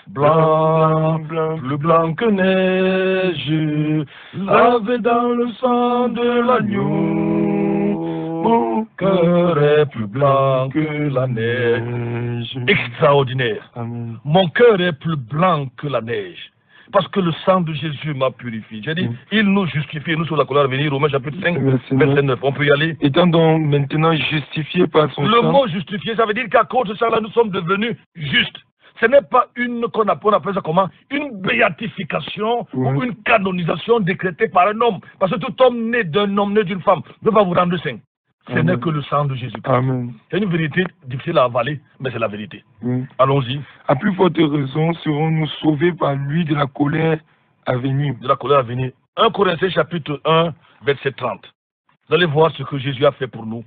[SPEAKER 2] blanc, plus blanc que neige, lavé dans le sang de l'agneau. Mon cœur est plus blanc que la neige. Extraordinaire.
[SPEAKER 3] Amen.
[SPEAKER 2] Mon cœur est plus blanc que la neige. Parce que le sang de Jésus m'a purifié. J'ai dit, il nous justifie, nous sur la colère à venir, Romains chapitre 5, verset 9. On peut y aller.
[SPEAKER 3] Étant donc maintenant justifiés par son sang.
[SPEAKER 2] Le mot justifié, ça veut dire qu'à cause de ça, là, nous sommes devenus justes. Ce n'est pas une, on appelle ça comment, une béatification ou une canonisation décrétée par un homme. Parce que tout homme né d'un homme, né d'une femme, ne peut pas vous rendre saint. Ce n'est que le sang de Jésus-Christ.
[SPEAKER 3] Amen.
[SPEAKER 2] C'est une vérité difficile à avaler, mais c'est la vérité. Allons-y.
[SPEAKER 3] À plus forte raison, serons-nous sauvés par lui de la colère à venir.
[SPEAKER 2] De la colère à venir. 1 Corinthiens chapitre 1, verset 30. Vous allez voir ce que Jésus a fait pour nous.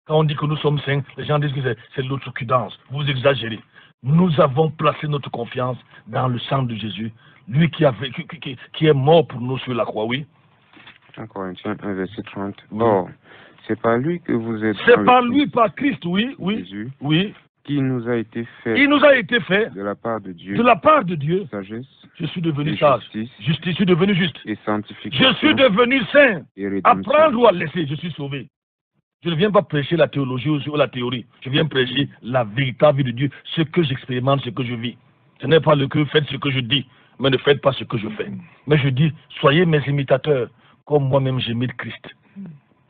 [SPEAKER 2] Quand on dit que nous sommes saints, les gens disent que c'est l'outrecuidance. Vous exagérez. Nous avons placé notre confiance dans le sang de Jésus, lui qui est mort pour nous sur la croix, oui.
[SPEAKER 4] 1 Corinthiens 1, verset 30. Or, c'est par lui que vous êtes.
[SPEAKER 2] C'est par lui, par Christ, oui,
[SPEAKER 4] Jésus,
[SPEAKER 2] oui.
[SPEAKER 4] Qui nous a été fait.
[SPEAKER 2] Il nous a été fait
[SPEAKER 4] de la part de Dieu.
[SPEAKER 2] De la part de Dieu.
[SPEAKER 4] Sagesse.
[SPEAKER 2] Je suis devenu sage. Justice, je suis devenu juste.
[SPEAKER 4] Et sanctification.
[SPEAKER 2] Je suis devenu saint.
[SPEAKER 4] Et rédemption.
[SPEAKER 2] Apprendre ou à laisser, je suis sauvé. Je ne viens pas prêcher la théologie ou la théorie. Je viens prêcher la véritable vie de Dieu, ce que j'expérimente, ce que je vis. Ce n'est pas le que faites ce que je dis, mais ne faites pas ce que je fais. Mais je dis, soyez mes imitateurs, comme moi-même j'imite Christ.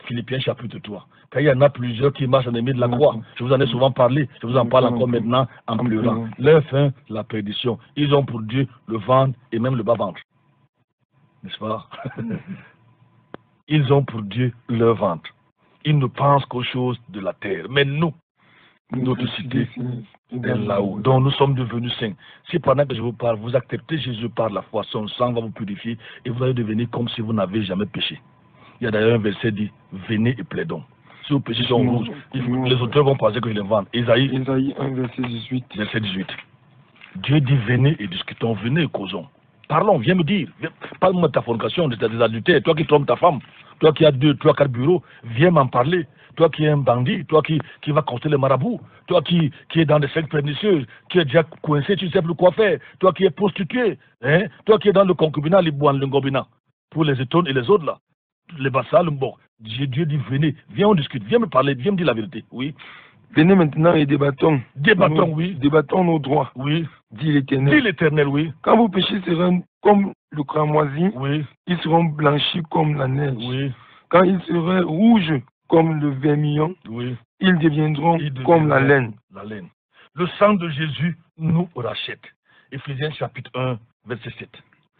[SPEAKER 2] Philippiens chapitre 3. Car il y en a plusieurs qui marchent en ennemi de la croix. Je vous en ai souvent parlé. Je vous en parle encore maintenant en pleurant. Leur fin, la perdition. Ils ont pour Dieu le ventre et même le bas-ventre. N'est-ce pas? Ils ont pour Dieu leur ventre. Ils ne pensent qu'aux choses de la terre. Mais nous, notre cité est là-haut. Donc nous sommes devenus saints. Si pendant que je vous parle, vous acceptez Jésus par la foi, son sang va vous purifier et vous allez devenir comme si vous n'avez jamais péché. Il y a d'ailleurs un verset dit, venez et plaidons. Si vos péchés sont rouges, les auteurs vont penser que je les vende. Isaïe
[SPEAKER 3] 1, verset 18.
[SPEAKER 2] Verset 18. Dieu dit, venez et discutons, venez et causons. Parlons, viens me dire. Parle-moi de ta fornication, de tes adultères, toi qui trompes ta femme. Toi qui as 2, 3, 4 bureaux, viens m'en parler. Toi qui es un bandit, toi qui vas construire les marabouts, toi qui es dans des sectes pernicieuses, qui es déjà coincé, tu ne sais plus quoi faire, toi qui es prostitué, hein? Toi qui es dans le concubinat, les bois, le gobina, pour les étones et les autres là, les bassals, bon. Dieu dit venez, viens on discute, viens me parler, viens me dire la vérité, oui.
[SPEAKER 3] Venez maintenant et débattons.
[SPEAKER 2] Débattons, oui.
[SPEAKER 3] Débattons nos droits.
[SPEAKER 2] Oui.
[SPEAKER 3] Dit l'Éternel.
[SPEAKER 2] Dit l'Éternel, oui.
[SPEAKER 3] Quand vos péchés seront comme le cramoisi,
[SPEAKER 2] oui.
[SPEAKER 3] Ils seront blanchis comme la neige.
[SPEAKER 2] Oui.
[SPEAKER 3] Quand ils seraient rouges comme le vermillon,
[SPEAKER 2] oui.
[SPEAKER 3] Ils deviendront comme la laine.
[SPEAKER 2] La laine. Le sang de Jésus nous rachète. Éphésiens chapitre 1, verset 7.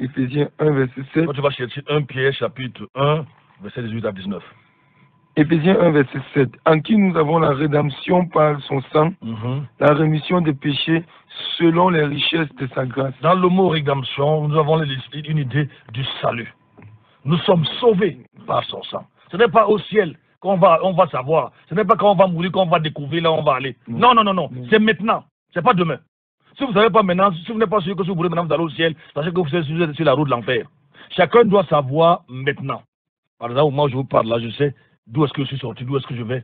[SPEAKER 3] Éphésiens 1, verset 7.
[SPEAKER 2] Quand tu vas chercher 1 Pierre chapitre 1, verset 18 à 19.
[SPEAKER 3] Éphésiens 1, verset 7. En qui nous avons la rédemption par son sang, la rémission des péchés selon les richesses de sa grâce.
[SPEAKER 2] Dans le mot rédemption, nous avons une idée du salut. Nous sommes sauvés par son sang. Ce n'est pas au ciel qu'on va savoir. Ce n'est pas quand on va mourir qu'on va découvrir là où on va aller. Non. C'est maintenant. C'est pas demain. Si vous ne savez pas maintenant, si vous n'êtes pas sûr que si vous mourrez maintenant vous allez au ciel, sachez que vous êtes sur la route de l'enfer. Chacun doit savoir maintenant. Par exemple, moi je vous parle là, je sais d'où est-ce que je suis sorti, d'où est-ce que je vais.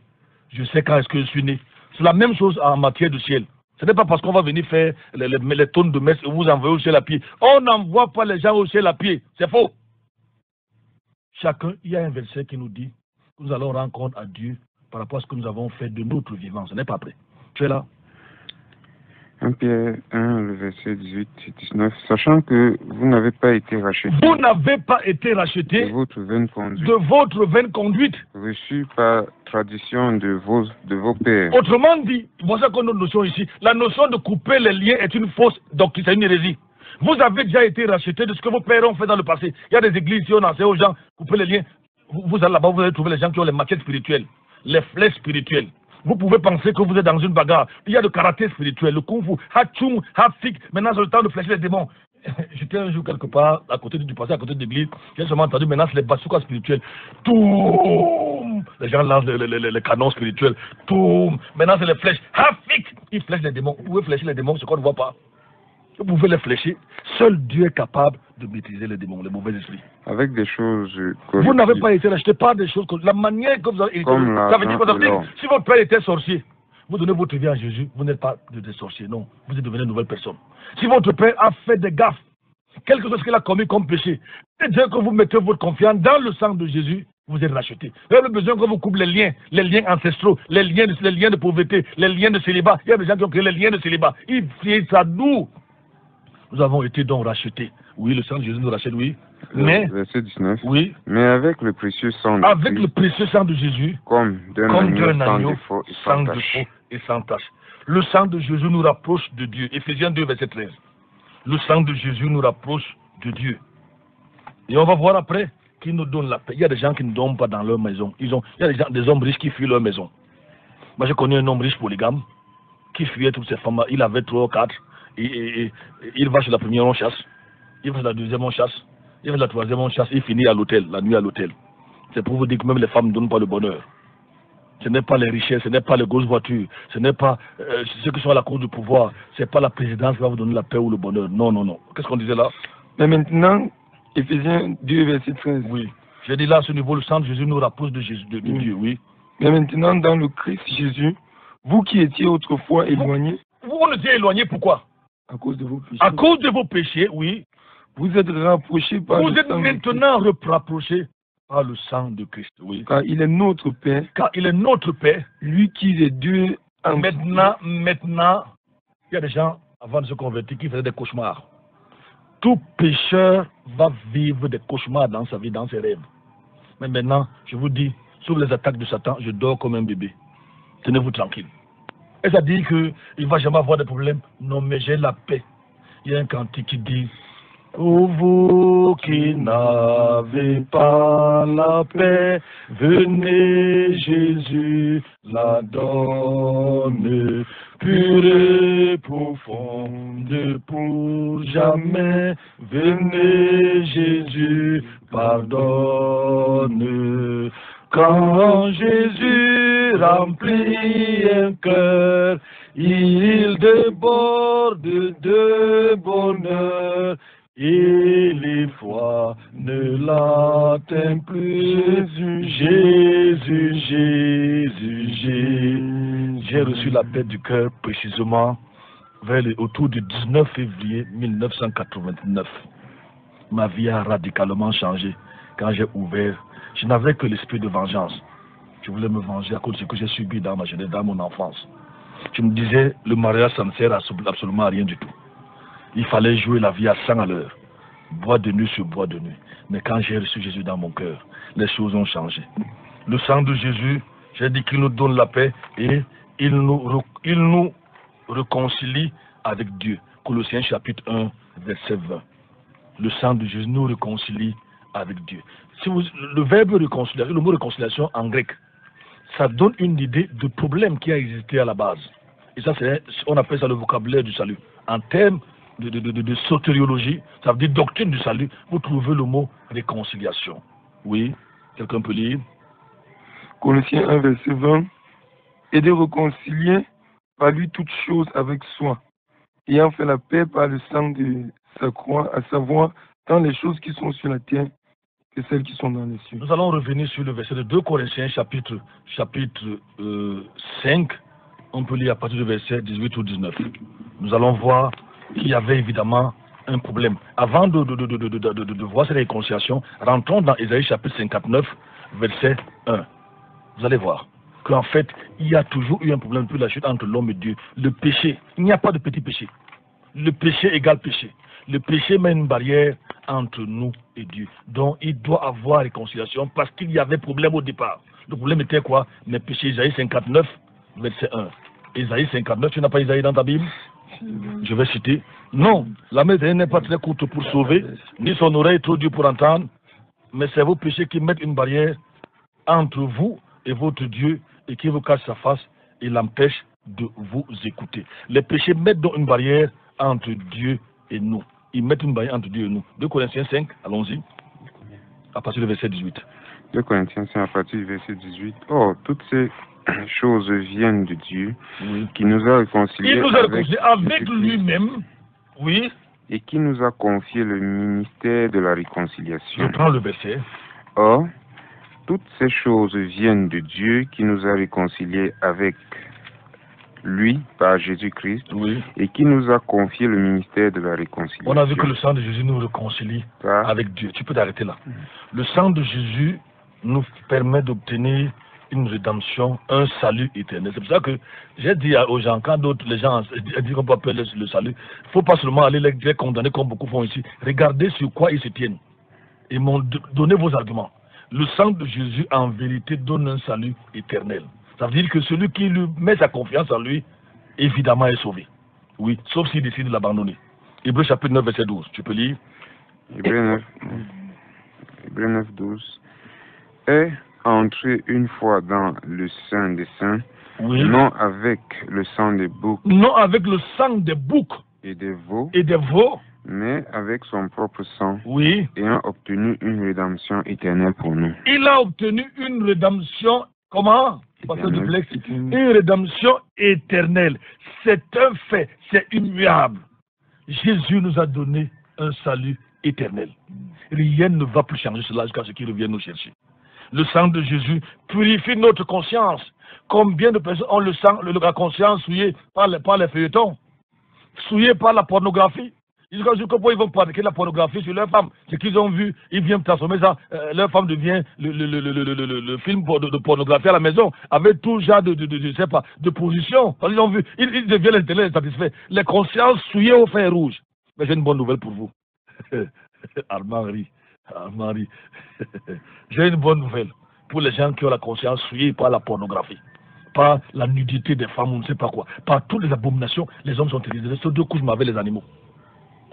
[SPEAKER 2] Je sais quand est-ce que je suis né. C'est la même chose en matière de ciel. Ce n'est pas parce qu'on va venir faire les tonnes de messe et vous envoyer au ciel à pied. On n'envoie pas les gens au ciel à pied. C'est faux. Chacun, il y a un verset qui nous dit que nous allons rendre compte à Dieu par rapport à ce que nous avons fait de notre vivant. Ce n'est pas prêt. Tu es là?
[SPEAKER 4] 1 Pierre 1, le verset 18 et 19. Sachant que vous n'avez pas été racheté.
[SPEAKER 2] Vous n'avez pas été racheté
[SPEAKER 4] de votre vaine conduite.
[SPEAKER 2] De votre vaine conduite.
[SPEAKER 4] Reçue par tradition de vos pères.
[SPEAKER 2] Autrement dit, voici qu'on a une notion ici. La notion de couper les liens est une fausse doctrine, c'est une hérésie. Vous avez déjà été racheté de ce que vos pères ont fait dans le passé. Il y a des églises ici, on enseigne aux gens, couper les liens. Vous allez là-bas, vous allez trouver les gens qui ont les maquettes spirituelles, les flèches spirituelles. Vous pouvez penser que vous êtes dans une bagarre. Il y a le karaté spirituel, le kung fu, hachung, hafik. Maintenant, c'est le temps de flécher les démons. J'étais un jour quelque part, à côté du passé, à côté de l'église. J'ai seulement entendu, maintenant, c'est les bazookas spirituels. Toum! Les gens lancent les canons spirituels. Toum! Maintenant, c'est les flèches. Hafik! Ils flèchent les démons. Vous pouvez flécher les démons, ce qu'on ne voit pas. Vous pouvez les flécher. Seul Dieu est capable de maîtriser les démons, les mauvais esprits.
[SPEAKER 4] Avec des choses
[SPEAKER 2] vous n'avez pas été racheté par des choses la manière que vous avez été. Ça veut dire que si votre père était sorcier, vous donnez votre vie à Jésus, vous n'êtes pas des sorciers, non. Vous êtes devenu une nouvelle personne. Si votre père a fait des gaffes, quelque chose qu'il a commis comme péché, c'est Dieu que vous mettez votre confiance dans le sang de Jésus, vous êtes racheté. Vous avez besoin que vous coupez les liens ancestraux, les liens de pauvreté, les liens de célibat. Il y a des gens qui ont créé les liens de célibat. Ils fient ça d'où? Nous avons été donc rachetés. Oui, le sang de Jésus nous rachète, oui. Mais,
[SPEAKER 4] verset 19.
[SPEAKER 2] oui,
[SPEAKER 4] Mais avec le précieux sang de
[SPEAKER 2] avec
[SPEAKER 4] Christ,
[SPEAKER 2] le précieux sang de Jésus,
[SPEAKER 4] comme d'un agneau sans défaut et
[SPEAKER 2] sans tache. Le sang de Jésus nous rapproche de Dieu. Éphésiens 2, verset 13. Le sang de Jésus nous rapproche de Dieu. Et on va voir après qui nous donne la paix. Il y a des gens qui ne dorment pas dans leur maison. Il y a des hommes riches qui fuient leur maison. Moi, je connais un homme riche polygame qui fuyait toutes ses femmes. Il avait 3 ou 4. Et il va sur la première, on chasse. Il va sur la deuxième, on chasse. Il va sur la troisième, on chasse. Il finit à l'hôtel, la nuit à l'hôtel. C'est pour vous dire que même les femmes ne donnent pas le bonheur. Ce n'est pas les richesses, ce n'est pas les grosses voitures, ce n'est pas ceux qui sont à la cour du pouvoir, ce n'est pas la présidence qui va vous donner la paix ou le bonheur. Non, non, non. Qu'est-ce qu'on disait là?
[SPEAKER 3] Mais maintenant, Éphésiens 2, verset 13.
[SPEAKER 2] Oui. J'ai dit là, à ce niveau, le sang de Jésus nous rapproche de Jésus, de Dieu, oui.
[SPEAKER 3] Mais maintenant, dans le Christ Jésus, vous qui étiez autrefois éloignés.
[SPEAKER 2] Vous étiez éloignés, pourquoi?
[SPEAKER 3] À cause de vos péchés.
[SPEAKER 2] À cause de vos péchés, oui.
[SPEAKER 3] Vous êtes rapprochés par
[SPEAKER 2] Vous
[SPEAKER 3] le
[SPEAKER 2] êtes
[SPEAKER 3] sang
[SPEAKER 2] maintenant rapprochés par le sang de Christ, oui.
[SPEAKER 3] Car il est notre Père.
[SPEAKER 2] Car il est notre Père.
[SPEAKER 3] Lui qui est Dieu.
[SPEAKER 2] Maintenant, il y a des gens, avant de se convertir, qui faisaient des cauchemars. Tout pécheur va vivre des cauchemars dans sa vie, dans ses rêves. Mais maintenant, je vous dis, sous les attaques de Satan, je dors comme un bébé. Tenez-vous tranquille. Et ça dit qu'il ne va jamais avoir de problème. Non, mais j'ai la paix. Il y a un cantique qui dit: ô vous qui n'avez pas la paix, venez, Jésus la donne, pure et profonde pour jamais. Venez, Jésus pardonne. Quand Jésus remplit un cœur, il déborde de bonheur. Et les fois ne l'atteignent plus. Jésus, j'ai reçu la paix du cœur précisément autour du 19 février 1989. Ma vie a radicalement changé quand j'ai ouvert. Je n'avais que l'esprit de vengeance. Je voulais me venger à cause de ce que j'ai subi dans ma jeunesse, dans mon enfance. Je me disais, le mariage, ça ne sert absolument à rien du tout. Il fallait jouer la vie à 100 à l'heure. Bois de nuit sur bois de nuit. Mais quand j'ai reçu Jésus dans mon cœur, les choses ont changé. Le sang de Jésus, j'ai dit qu'il nous donne la paix et il nous réconcilie avec Dieu. Colossiens chapitre 1, verset 20. Le sang de Jésus nous réconcilie avec Dieu. Le verbe réconciliation, le mot réconciliation en grec, ça donne une idée de problème qui a existé à la base. Et ça, on appelle ça le vocabulaire du salut. En termes de sotériologie, ça veut dire doctrine du salut, vous trouvez le mot réconciliation. Oui, quelqu'un peut lire?
[SPEAKER 3] Colossiens 1, verset 20. Et de réconcilier par lui toutes choses avec soi, ayant fait la paix par le sang de sa croix, à savoir tant les choses qui sont sur la terre que celles qui sont dans les cieux.
[SPEAKER 2] Nous allons revenir sur le verset de 2 Corinthiens chapitre 5. On peut lire à partir du verset 18 ou 19. Nous allons voir qu'il y avait évidemment un problème. Avant de voir cette réconciliation, rentrons dans Ésaïe chapitre 59, verset 1. Vous allez voir qu'en fait, il y a toujours eu un problème depuis la chute entre l'homme et Dieu. Le péché, il n'y a pas de petit péché. Le péché égale péché. Le péché met une barrière entre nous et Dieu. Donc, il doit avoir réconciliation parce qu'il y avait problème au départ. Le problème était quoi? Mais péché, Isaïe 59, verset 1. Isaïe 59, tu n'as pas Isaïe dans ta Bible? Je vais citer. Non, la main n'est pas très courte pour sauver, ni son oreille trop dure pour entendre, mais c'est vos péchés qui mettent une barrière entre vous et votre Dieu et qui vous cache sa face et l'empêche de vous écouter. Les péchés mettent donc une barrière entre Dieu et nous. Ils mettent une barrière entre Dieu et nous. 2 Corinthiens 5, allons-y, à partir du verset 18.
[SPEAKER 4] 2 Corinthiens 5, à partir du verset 18. Oh, toutes ces choses viennent de Dieu, oui, qui nous a réconciliés.
[SPEAKER 2] Il nous a réconciliés avec lui-même, oui.
[SPEAKER 4] Et qui nous a confié le ministère de la réconciliation.
[SPEAKER 2] Je prends le verset.
[SPEAKER 4] Or, toutes ces choses viennent de Dieu qui nous a réconciliés avec lui par Jésus-Christ, oui, et qui nous a confié le ministère de la réconciliation.
[SPEAKER 2] On a vu que le sang de Jésus nous réconcilie avec Dieu. Tu peux t'arrêter là. Le sang de Jésus nous permet d'obtenir une rédemption, un salut éternel. C'est pour ça que j'ai dit aux gens, quand d'autres, les gens disent qu'on peut appeler le salut, il ne faut pas seulement aller les condamner comme beaucoup font ici. Regardez sur quoi ils se tiennent. Et donnez vos arguments. Le sang de Jésus, en vérité, donne un salut éternel. Ça veut dire que celui qui lui met sa confiance en lui, évidemment, est sauvé. Oui, sauf s'il décide de l'abandonner. Hébreux chapitre 9, verset 12. Tu peux lire?
[SPEAKER 4] Hébreux 9, 12. Est entré une fois dans le Saint des Saints,
[SPEAKER 2] Oui.
[SPEAKER 4] non avec le sang des boucs
[SPEAKER 2] Non avec le sang des boucs
[SPEAKER 4] et des veaux,
[SPEAKER 2] et des veaux.
[SPEAKER 4] mais avec son propre sang,
[SPEAKER 2] Oui.
[SPEAKER 4] ayant obtenu une rédemption éternelle pour nous.
[SPEAKER 2] Il a obtenu une rédemption, comment? Pasteur Duplex, une rédemption éternelle. C'est un fait, c'est immuable. Jésus nous a donné un salut éternel. Rien ne va plus changer cela jusqu'à ce qu'il revienne nous chercher. Le sang de Jésus purifie notre conscience. Combien de personnes ont la conscience souillée par les feuilletons, souillée par la pornographie? Jusqu'à ce qu'ils vont pratiquer la pornographie sur leur femme. Ce qu'ils ont vu, ils viennent transformer ça. Leur femme devient le film de pornographie à la maison, avec tout genre je sais pas, de position. Parce qu'ils ont vu, ils deviennent l'intellect satisfait. Les consciences souillées au fer rouge. Mais j'ai une bonne nouvelle pour vous. Armand rit. J'ai une bonne nouvelle pour les gens qui ont la conscience souillée par la pornographie, par la nudité des femmes, on ne sait pas quoi, par toutes les abominations. Les hommes sont utilisés sur deux couches avec les animaux.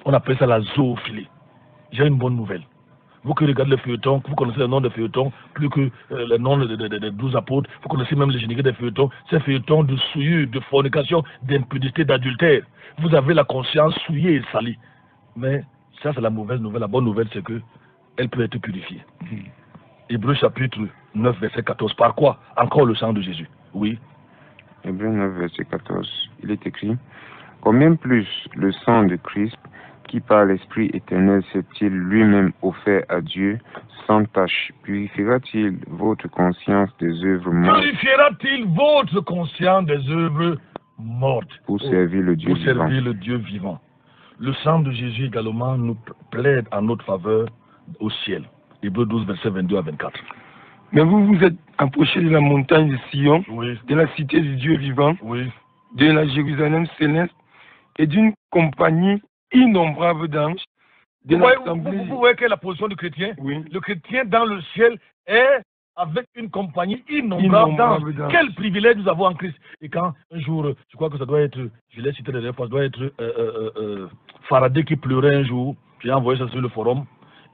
[SPEAKER 2] On appelle ça la zoophilie. J'ai une bonne nouvelle. Vous qui regardez les feuilletons, vous connaissez le nom des feuilletons, plus que le nom des 12 apôtres, vous connaissez même les génériques des feuilletons, ces feuilletons de souillure, de fornication, d'impudicité, d'adultère. Vous avez la conscience souillée et salie. Mais ça, c'est la mauvaise nouvelle. La bonne nouvelle, c'est que elle peut être purifiée. Hébreux chapitre 9, verset 14. Par quoi? Encore le sang de Jésus. Oui.
[SPEAKER 4] Hébreux 9, verset 14. Il est écrit: combien plus le sang de Christ, qui par l'Esprit éternel s'est-il lui-même offert à Dieu sans tache, purifiera-t-il votre conscience des œuvres mortes?
[SPEAKER 2] Purifiera-t-il votre conscience des œuvres mortes?
[SPEAKER 4] Pour servir le Dieu
[SPEAKER 2] pour
[SPEAKER 4] vivant.
[SPEAKER 2] Servir le Dieu vivant. Le sang de Jésus également nous plaide en notre faveur au ciel. Hébreux 12, verset 22 à 24.
[SPEAKER 3] Mais vous vous êtes approché de la montagne de Sion,
[SPEAKER 2] Oui.
[SPEAKER 3] de la cité du Dieu vivant,
[SPEAKER 2] Oui.
[SPEAKER 3] de la Jérusalem céleste et d'une compagnie innombrable d'anges, de l'assemblée.
[SPEAKER 2] Vous voyez quelle est la position du chrétien?
[SPEAKER 3] Oui.
[SPEAKER 2] Le chrétien dans le ciel est avec une compagnie innombrable d'anges. Quel privilège nous avons en Christ. Et quand un jour, je crois que ça doit être, je l'ai cité la dernière fois, ça doit être Faraday qui pleurait un jour, j'ai envoyé ça sur le forum,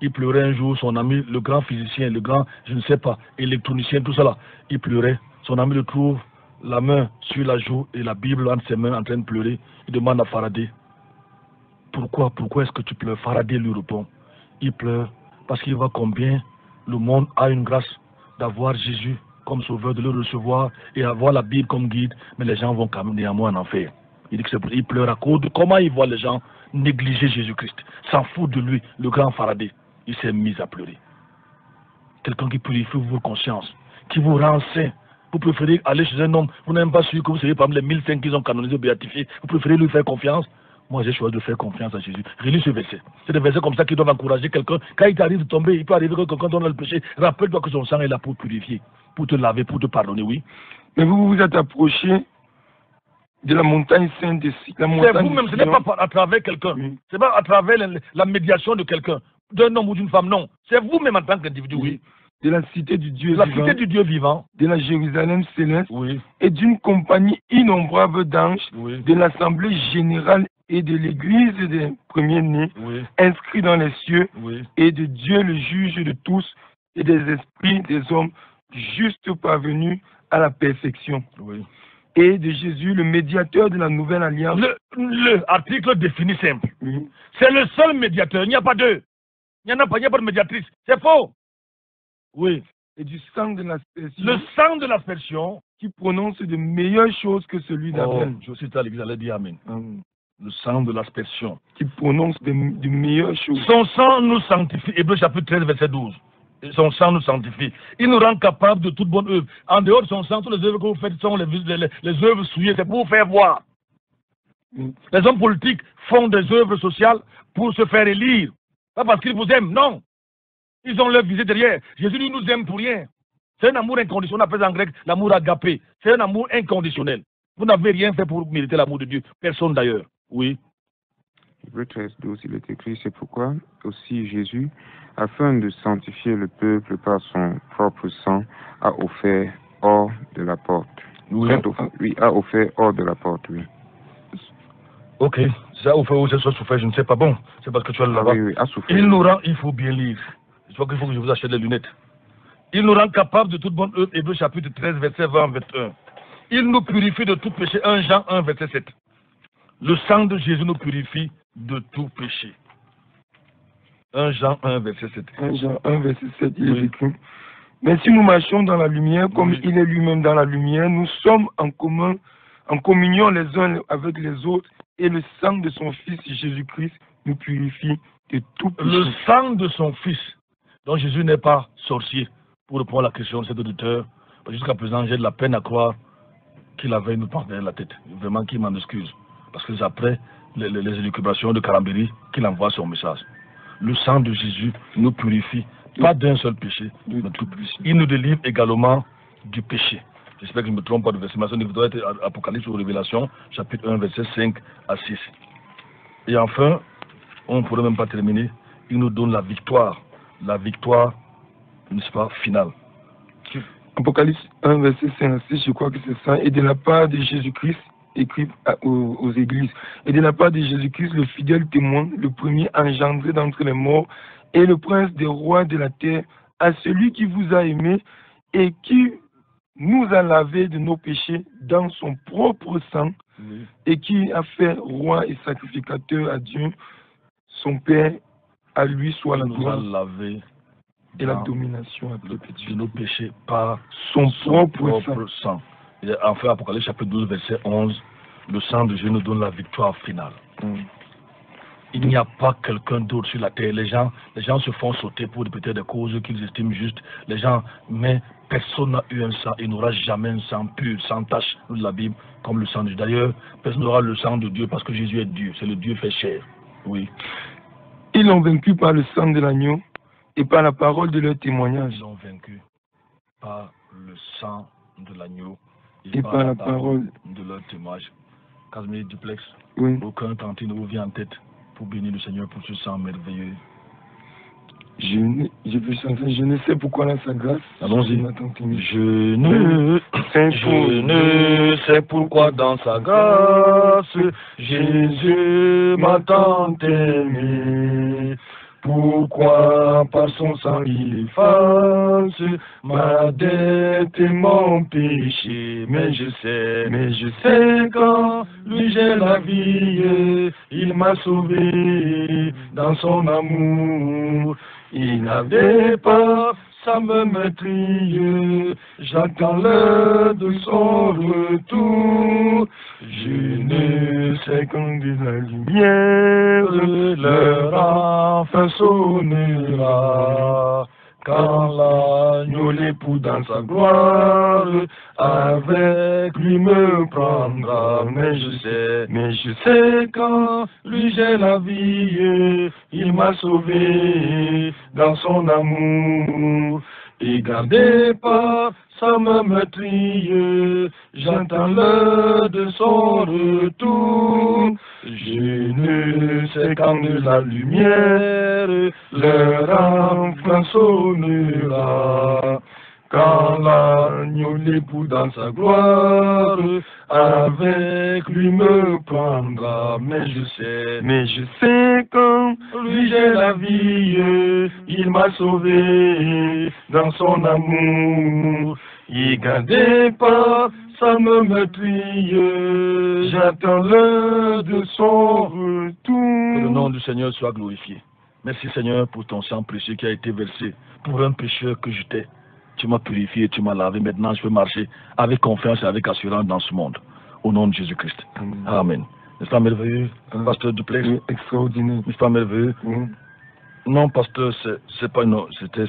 [SPEAKER 2] il pleurait un jour, son ami, le grand physicien, le grand, je ne sais pas, électronicien, tout ça là, il pleurait, son ami le trouve la main sur la joue et la Bible entre ses mains en train de pleurer, il demande à Faraday, pourquoi est-ce que tu pleures? Faraday lui répond, il pleure parce qu'il voit combien le monde a une grâce d'avoir Jésus comme sauveur, de le recevoir et avoir la Bible comme guide, mais les gens vont quand même néanmoins en enfer. Il dit que il pleure à cause de comment il voit les gens négliger Jésus-Christ, s'en fout de lui, le grand Faraday. Il s'est mis à pleurer. Quelqu'un qui purifie vos consciences, qui vous rend saint. Vous préférez aller chez un homme, vous n'êtes même pas sûr que vous serez parmi les 1500 qu'ils ont canonisés, béatifiés. Vous préférez lui faire confiance. Moi, j'ai choisi de faire confiance à Jésus. Relis ce verset. C'est des versets comme ça qui doivent encourager quelqu'un. Quand il t'arrive de tomber, il peut arriver que quand on a le péché, rappelle-toi que son sang est là pour purifier, pour te laver, pour te pardonner, oui.
[SPEAKER 3] Mais vous vous êtes approché de la montagne sainte de Sion.
[SPEAKER 2] C'est vous-même, ce n'est pas à travers quelqu'un. Oui. Ce n'est pas à travers la médiation de quelqu'un, d'un homme ou d'une femme, non. C'est vous-même en tant qu'individu, oui.
[SPEAKER 3] De la cité du Dieu
[SPEAKER 2] vivant.
[SPEAKER 3] La
[SPEAKER 2] cité du Dieu vivant.
[SPEAKER 3] De la Jérusalem céleste.
[SPEAKER 2] Oui.
[SPEAKER 3] Et d'une compagnie innombrable d'anges.
[SPEAKER 2] Oui.
[SPEAKER 3] De l'assemblée générale et de l'église des premiers-nés.
[SPEAKER 2] Oui.
[SPEAKER 3] Inscrits dans les cieux.
[SPEAKER 2] Oui.
[SPEAKER 3] Et de Dieu le juge de tous et des esprits des hommes justes parvenus à la perfection.
[SPEAKER 2] Oui.
[SPEAKER 3] Et de Jésus, le médiateur de la nouvelle alliance.
[SPEAKER 2] Le article définit simple.
[SPEAKER 3] Oui.
[SPEAKER 2] C'est le seul médiateur, il n'y a pas deux. Il n'y a pas de médiatrice. C'est faux. Oui.
[SPEAKER 3] Et du sang de l'aspersion.
[SPEAKER 2] Le sang de l'aspersion.
[SPEAKER 3] Qui prononce de meilleures choses que celui d'Abel.
[SPEAKER 2] Je cite à l'église, allez dire Amen. Le sang de l'aspersion.
[SPEAKER 3] Qui prononce de meilleures choses.
[SPEAKER 2] Son sang nous sanctifie. Hébreux chapitre 13, verset 12. Son sang nous sanctifie. Il nous rend capable de toute bonne œuvre. En dehors de son sang, toutes les œuvres que vous faites sont les œuvres souillées. C'est pour vous faire voir. Les hommes politiques font des œuvres sociales pour se faire élire. Pas parce qu'ils vous aiment, non. Ils ont leur visée derrière. Jésus nous aime pour rien. C'est un amour inconditionnel, on appelle ça en grec l'amour agapé. C'est un amour inconditionnel. Vous n'avez rien fait pour mériter l'amour de Dieu. Personne d'ailleurs. Oui.
[SPEAKER 4] Hébreux 13:12, il est écrit, c'est pourquoi aussi Jésus, afin de sanctifier le peuple par son propre sang, a offert hors de la porte.
[SPEAKER 2] Oui.
[SPEAKER 4] A offert hors de la porte, oui.
[SPEAKER 2] Ok, ça offert ou c'est souffert, je ne sais pas. Bon, c'est parce que tu as là-bas.
[SPEAKER 4] Oui, a souffert.
[SPEAKER 2] Il nous rend, il faut bien lire. Je crois qu'il faut que je vous achète des lunettes. Il nous rend capable de toute bonne œuvre, Hébreux chapitre 13, verset 20-21. Il nous purifie de tout péché, 1 Jean 1, verset 7. Le sang de Jésus nous purifie de tout péché. 1 Jean 1, verset 7.
[SPEAKER 3] 1 Jean 1, verset 7, il est écrit. Mais si nous marchons dans la lumière, comme il est lui-même dans la lumière, nous sommes en communion les uns avec les autres, et le sang de son Fils Jésus-Christ nous purifie de tout péché.
[SPEAKER 2] Le sang de son Fils. Donc Jésus n'est pas sorcier, pour répondre à la question de cet auditeur. Jusqu'à présent, j'ai de la peine à croire qu'il avait une pente derrière la tête. Vraiment qu'il m'en excuse. Parce que c'est après les élucubrations de Karambéry qu'il envoie son message. Le sang de Jésus nous purifie, pas d'un seul péché, mais tout péché. Il nous délivre également du péché. J'espère que je ne me trompe pas de verset, mais ça doit être Apocalypse ou Révélation, chapitre 1, verset 5 à 6. Et enfin, on ne pourrait même pas terminer, il nous donne la victoire, n'est-ce pas, finale.
[SPEAKER 3] Apocalypse 1, verset 5 à 6, je crois que c'est ça, et de la part de Jésus-Christ, écrit aux églises, et de la part de Jésus-Christ, le fidèle témoin, le premier engendré d'entre les morts, et le prince des rois de la terre, à celui qui vous a aimé et qui nous a lavé de nos péchés dans son propre sang, et qui a fait roi et sacrificateur à Dieu, son Père, à lui soit la gloire et la domination à perpétuité
[SPEAKER 2] de nos péchés par
[SPEAKER 3] son propre
[SPEAKER 2] sang. Et enfin, Apocalypse chapitre 12, verset 11, le sang de Jésus nous donne la victoire finale. Il n'y a pas quelqu'un d'autre sur la terre. Les gens se font sauter pour peut-être des causes qu'ils estiment justes. Les gens, mais personne n'a eu un sang. Il n'aura jamais un sang pur, sans tache, de la Bible, comme le sang de Dieu. D'ailleurs, personne n'aura le sang de Dieu parce que Jésus est Dieu. C'est le Dieu fait chair. Oui.
[SPEAKER 3] Ils l'ont vaincu par le sang de l'agneau et par la parole de leur témoignage.
[SPEAKER 2] Ils l'ont vaincu par le sang de l'agneau
[SPEAKER 3] et par la parole
[SPEAKER 2] de leur témoignage. Casimir Duplex,
[SPEAKER 3] oui.
[SPEAKER 2] Aucun tanti ne vous vient en tête pour bénir le Seigneur pour ce sang merveilleux.
[SPEAKER 3] Je ne sais pourquoi là sa grâce.
[SPEAKER 2] Allons-y. Je ne sais pourquoi dans sa grâce Jésus m'a tant aimé. Pourquoi par son sang il efface ma dette et mon péché. Mais je sais quand lui j'ai la vie, il m'a sauvé dans son amour. Il n'avait pas sa me meurtrier, j'attends l'heure de son retour. Je ne sais quand de la lumière, l'heure enfin sonnera. Quand l'agneau l'époux dans sa gloire, avec lui me prendra. Mais je sais quand lui j'ai la vie, il m'a sauvé dans son amour. Et gardez pas sa me meurtrier, j'entends l'heure de son retour. Je ne sais quand de la lumière, l'heure enfin sonnera. Quand l'agneau l'époux dans sa gloire, avec lui me prendra. Mais je sais quand lui j'ai la vie, il m'a sauvé dans son amour. Il gardait pas ça me meurtrier, j'attends l'heure de son retour. Que le nom du Seigneur soit glorifié. Merci Seigneur pour ton sang précieux qui a été versé pour un pécheur que j'étais. Tu m'as purifié, tu m'as lavé. Maintenant, je peux marcher avec confiance et avec assurance dans ce monde. Au nom de Jésus-Christ. Amen. N'est-ce pas merveilleux, pasteur Duplex?
[SPEAKER 3] Oui, extraordinaire.
[SPEAKER 2] N'est-ce pas merveilleux?
[SPEAKER 3] Oui.
[SPEAKER 2] Non, pasteur, c'est pas une, c'était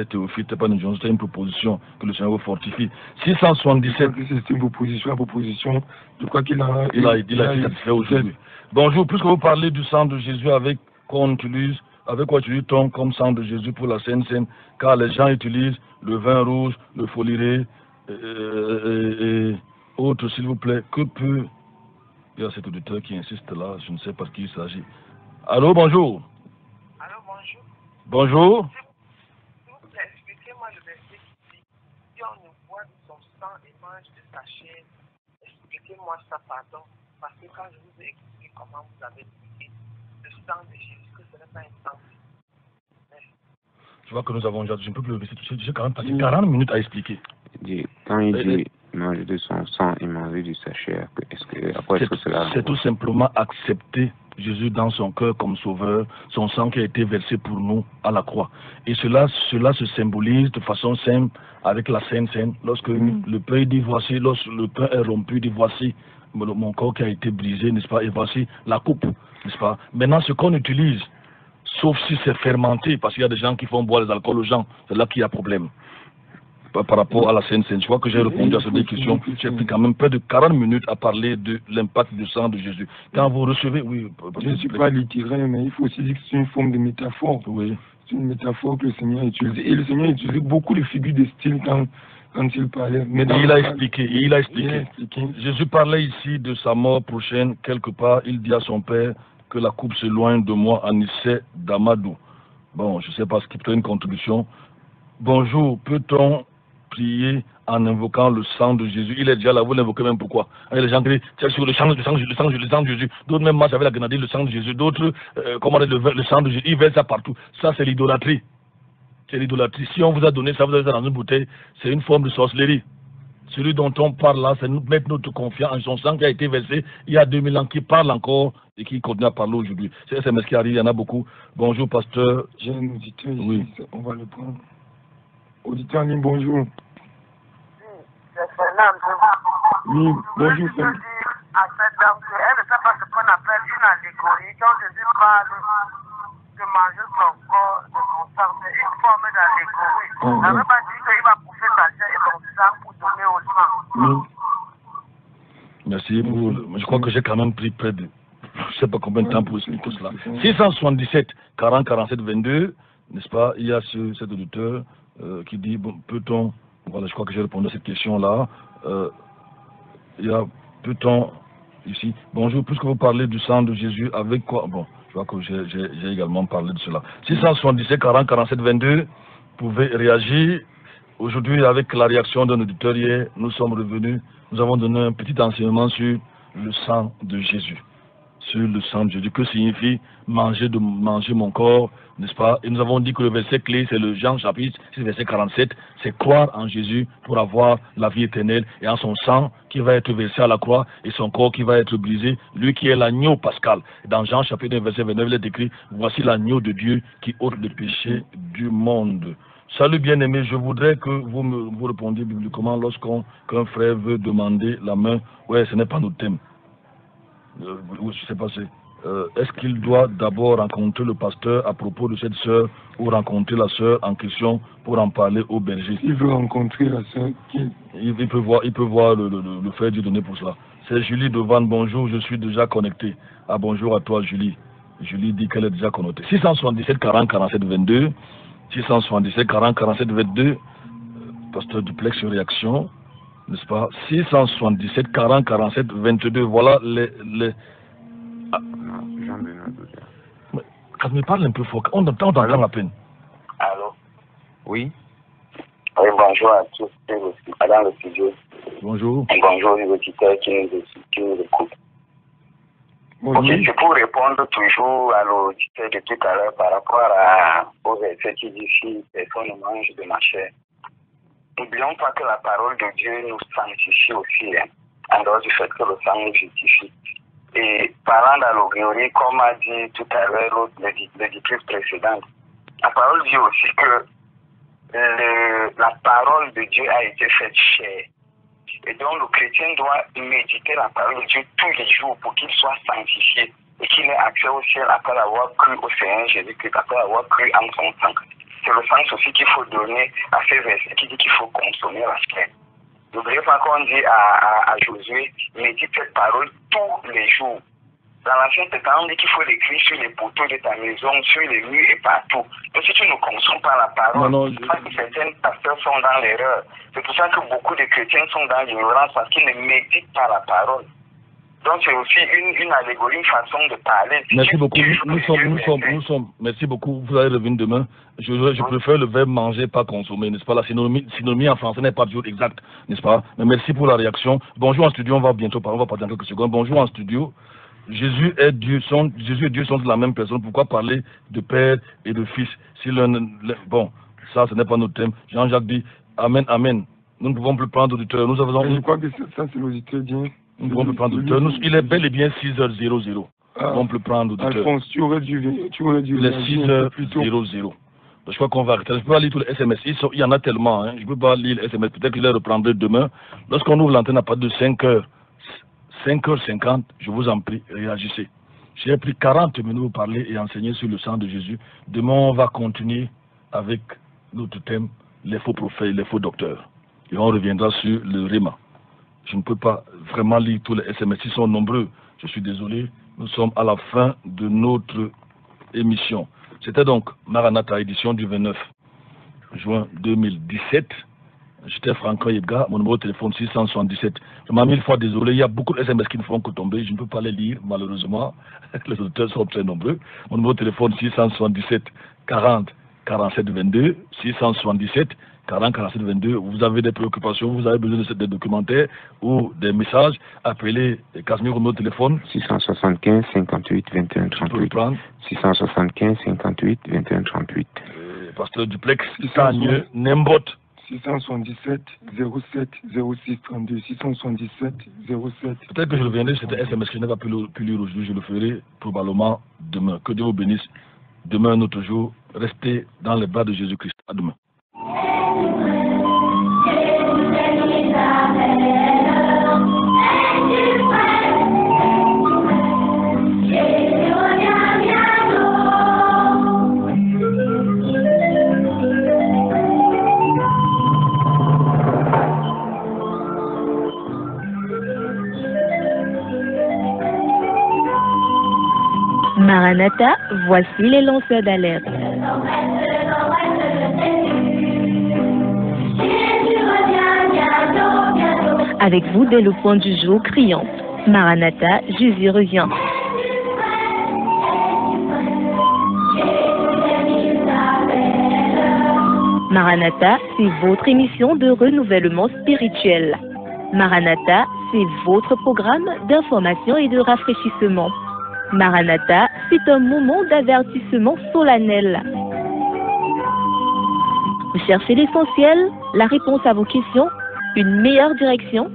[SPEAKER 2] Théophile, c'était pas une journée, c'était une proposition que le Seigneur vous fortifie. 677.
[SPEAKER 3] C'est une proposition, je crois qu'il a
[SPEAKER 2] été satisfait aujourd'hui. Bonjour, puisque vous parlez du sang de Jésus avec qu'on utilise avec quoi tu tombes comme sang de Jésus pour la Sainte Seine, car les gens utilisent le vin rouge, le foliré et autres, s'il vous plaît. Que peut... Il y a cet auditeur qui insiste là, je ne sais pas de qui il s'agit. Allô, bonjour.
[SPEAKER 6] Allô, bonjour.
[SPEAKER 2] Bonjour.
[SPEAKER 6] S'il vous plaît, expliquez-moi le verset qui dit, si on nous boit de son sang et mange de sa chair, expliquez-moi ça, pardon. Parce que quand je vous ai expliqué comment vous avez expliqué le sang de Jésus, que ce n'est pas un sang.
[SPEAKER 2] Je vois que nous avons déjà, je ne peux plus le verset, j'ai quand même passé 40 minutes à expliquer.
[SPEAKER 4] Quand il dit manger de son sang et manger de sa chair,
[SPEAKER 2] c'est tout simplement accepter Jésus dans son cœur comme sauveur, son sang qui a été versé pour nous à la croix. Et cela se symbolise de façon simple avec la Sainte Seine. Lorsque le pain dit voici, lorsque le pain est rompu, dit voici mon corps qui a été brisé, n'est-ce pas, et voici la coupe, n'est-ce pas. Maintenant, ce qu'on utilise, sauf si c'est fermenté, parce qu'il y a des gens qui font boire les alcools aux gens, c'est là qu'il y a problème. Par rapport à la Sainte Seine, je crois que j'ai répondu à cette question. J'ai pris quand même près de 40 minutes à parler de l'impact du sang de Jésus. Quand vous recevez, oui.
[SPEAKER 3] Je ne suis pas littéraire, mais il faut aussi dire que c'est une forme de métaphore.
[SPEAKER 2] Oui.
[SPEAKER 3] C'est une métaphore que le Seigneur utilise. Et le Seigneur utilise beaucoup de figures de style quand il parlait. Mais
[SPEAKER 2] il a expliqué. Jésus parlait ici de sa mort prochaine. Quelque part, il dit à son Père que la coupe s'éloigne de moi en Issé d'Amadou. Bon, je ne sais pas ce qui peut être une contribution. Bonjour, peut-on prier en invoquant le sang de Jésus? Il est déjà là, vous l'invoquez même pourquoi? Il y a les gens qui disent, c'est sur le sang de Jésus. D'autres même marchent avec la grenadine, le sang de Jésus. D'autres, le sang de Jésus, ils veulent ça partout. Ça, c'est l'idolâtrie. C'est l'idolâtrie. Si on vous a donné ça, vous avez ça dans une bouteille, c'est une forme de sorcellerie. Celui dont on parle là, c'est mettre notre confiance en son sang qui a été versé il y a 2000 ans, qui parle encore et qui continue à parler aujourd'hui. C'est SMS qui arrive, il y en a beaucoup. Bonjour, pasteur.
[SPEAKER 3] J'ai un auditeur ici,
[SPEAKER 2] oui.
[SPEAKER 3] On va le prendre. Auditeur en ligne, bonjour.
[SPEAKER 6] C'est Fernand.
[SPEAKER 3] Oui, bonjour,
[SPEAKER 6] À
[SPEAKER 3] Fernand.
[SPEAKER 6] cette dame, elle ne sait pas ce qu'on appelle une allégorie. Quand Jésus parle de manger son corps, de son sang, c'est une forme d'allégorie. Ça ne veut pas dire qu'il va bouffer sa chair et son sang pour donner au sang.
[SPEAKER 3] Oui.
[SPEAKER 2] Merci. Je crois que j'ai quand même pris près de... Je ne sais pas combien de temps pour expliquer cela. 677 40 47 22, n'est-ce pas? Il y a cet auditeur qui dit, bon, peut-on... Voilà, je crois que j'ai répondu à cette question-là. Il y a, peut-on, ici, bonjour, puisque vous parlez du sang de Jésus, avec quoi? Bon, je crois que j'ai également parlé de cela. 677 40 47 22, vous pouvez réagir. Aujourd'hui, avec la réaction d'un auditeur hier, nous sommes revenus, nous avons donné un petit enseignement sur le sang de Jésus. Sur le sang de Jésus. Que signifie manger mon corps, n'est-ce pas? Et nous avons dit que le verset clé, c'est le Jean chapitre 6, verset 47, c'est croire en Jésus pour avoir la vie éternelle et en son sang qui va être versé à la croix et son corps qui va être brisé, lui qui est l'agneau pascal. Dans Jean chapitre 1, verset 29, il est écrit, voici l'agneau de Dieu qui ôte le péché du monde. Salut bien-aimé, je voudrais que vous répondiez bibliquement lorsqu'un frère veut demander la main. Ouais, ce n'est pas notre thème. Je ne sais pas si... est-ce qu'il doit d'abord rencontrer le pasteur à propos de cette sœur ou rencontrer la sœur en question pour en parler au berger?
[SPEAKER 3] Il veut rencontrer la sœur
[SPEAKER 2] il peut voir le frère Dieu donner pour cela. C'est Julie Devan, bonjour, je suis déjà connecté. Ah bonjour à toi Julie. Julie dit qu'elle est déjà connectée. 677 40 47 22. 677 40 47 22. Pasteur Duplex sur réaction. N'est-ce pas? 677 40 47 22. Voilà les... Ah. Quand il parle un peu fort, on entend la peine.
[SPEAKER 6] Allô?
[SPEAKER 4] Oui.
[SPEAKER 6] Oui, bonjour à tous dans le studio.
[SPEAKER 2] Bonjour.
[SPEAKER 6] Bonjour aux auditeurs qui nous écoutent.
[SPEAKER 3] Bonjour.
[SPEAKER 6] Ok, c'est pour répondre toujours à l'auditeur de tout à l'heure par rapport au verset qui dit si personne ne mange de ma chair. N'oublions pas que la parole de Dieu nous sanctifie aussi, en dehors du fait que le sang nous justifie. Et parlant d'allégorie, comme a dit tout à l'heure l'éditrice précédente, la parole dit aussi que la parole de Dieu a été faite chair. Et donc le chrétien doit méditer la parole de Dieu tous les jours pour qu'il soit sanctifié et qu'il ait accès au ciel après avoir cru au Seigneur Jésus-Christ, après avoir cru en son sang. C'est le sens aussi qu'il faut donner à ces versets qui dit qu'il faut consommer la chair. N'oubliez pas qu'on dit à Josué, médite cette parole tous les jours. Dans l'Ancien Testament, on dit qu'il faut l'écrire sur les poteaux de ta maison, sur les murs et partout. Donc si tu ne consommes pas la parole, c'est pour ça que certains pasteurs sont dans l'erreur. C'est pour ça que beaucoup de chrétiens sont dans l'ignorance parce qu'ils ne méditent pas la parole. Donc c'est aussi une allégorie, une façon de parler.
[SPEAKER 2] Merci beaucoup. Nous sommes. Merci beaucoup. Vous allez revenir demain. Je préfère le verbe manger, pas consommer, n'est-ce pas? La synonymie en français n'est pas toujours exacte, n'est-ce pas? Mais merci pour la réaction. Bonjour en studio, on va bientôt parler, on va parler dans quelques secondes. Bonjour en studio. Jésus et Dieu sont de la même personne. Pourquoi parler de Père et de Fils si bon, ça, ce n'est pas notre thème. Jean-Jacques dit Amen, Amen. Nous ne pouvons plus prendre d'auditeur. Nous avons.
[SPEAKER 3] Je crois que ça, c'est l'auditeur dit.
[SPEAKER 2] Nous ne pouvons plus prendre d'auditeur. Il est bel et bien 6h00. Nous ne pouvons plus prendre d'auditeur.
[SPEAKER 3] Alphonse, tu aurais dû.
[SPEAKER 2] Il est 6h00. Je crois qu'on va arrêter. Je ne peux pas lire tous les SMS. Il y en a tellement. Hein. Je ne peux pas lire les SMS. Peut-être que je les reprendrai demain. Lorsqu'on ouvre l'antenne à partir de 5h. 5h50, je vous en prie, réagissez. J'ai pris 40 minutes pour parler et enseigner sur le sang de Jésus. Demain, on va continuer avec notre thème, les faux prophètes, les faux docteurs. Et on reviendra sur le Réma. Je ne peux pas vraiment lire tous les SMS. Ils sont nombreux. Je suis désolé. Nous sommes à la fin de notre émission. C'était donc Maranatha, édition du 29 juin 2017. J'étais Franco Yebga, mon numéro de téléphone 677. Je m'en 1000 fois désolé, il y a beaucoup de SMS qui ne font que tomber, je ne peux pas les lire malheureusement, les auditeurs sont très nombreux. Mon numéro de téléphone 677 40 47 22, 677 40 47 22. Vous avez des préoccupations, vous avez besoin de des documentaires ou des messages, appelez Casimir au numéro de téléphone
[SPEAKER 4] 675 58 21 38. 675 58 21 38.
[SPEAKER 2] Pasteur Duplex, Sagne, Nembot.
[SPEAKER 3] 677 07 06 32, 677 07.
[SPEAKER 2] Peut-être que je reviendrai sur cet SMS que je n'ai pas pu lire aujourd'hui, je le ferai probablement demain. Que Dieu vous bénisse. Demain, un autre jour, restez dans les bras de Jésus-Christ. À demain.
[SPEAKER 1] Maranatha, voici les lanceurs d'alerte. Avec vous dès le point du jour criant. Maranatha, Jésus revient. Maranatha, c'est votre émission de renouvellement spirituel. Maranatha, c'est votre programme d'information et de rafraîchissement. Maranatha, c'est un moment d'avertissement solennel. Vous cherchez l'essentiel, la réponse à vos questions, une meilleure direction?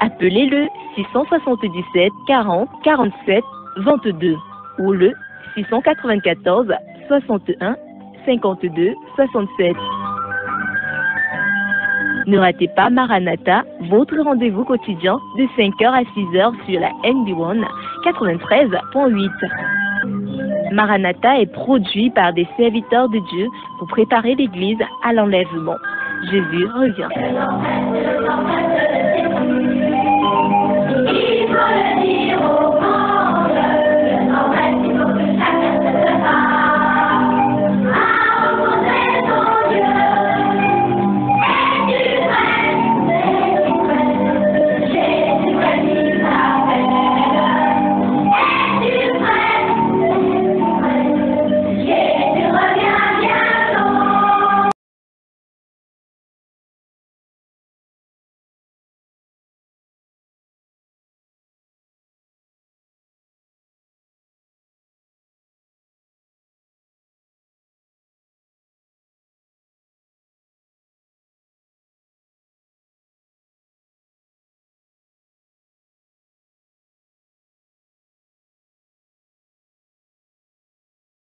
[SPEAKER 1] Appelez le 677 40 47 22 ou le 694 61 52 67. Ne ratez pas Maranatha, votre rendez-vous quotidien de 5h à 6h sur la NB1 93.8. Maranatha est produit par des serviteurs de Dieu pour préparer l'Église à l'enlèvement. Jésus revient.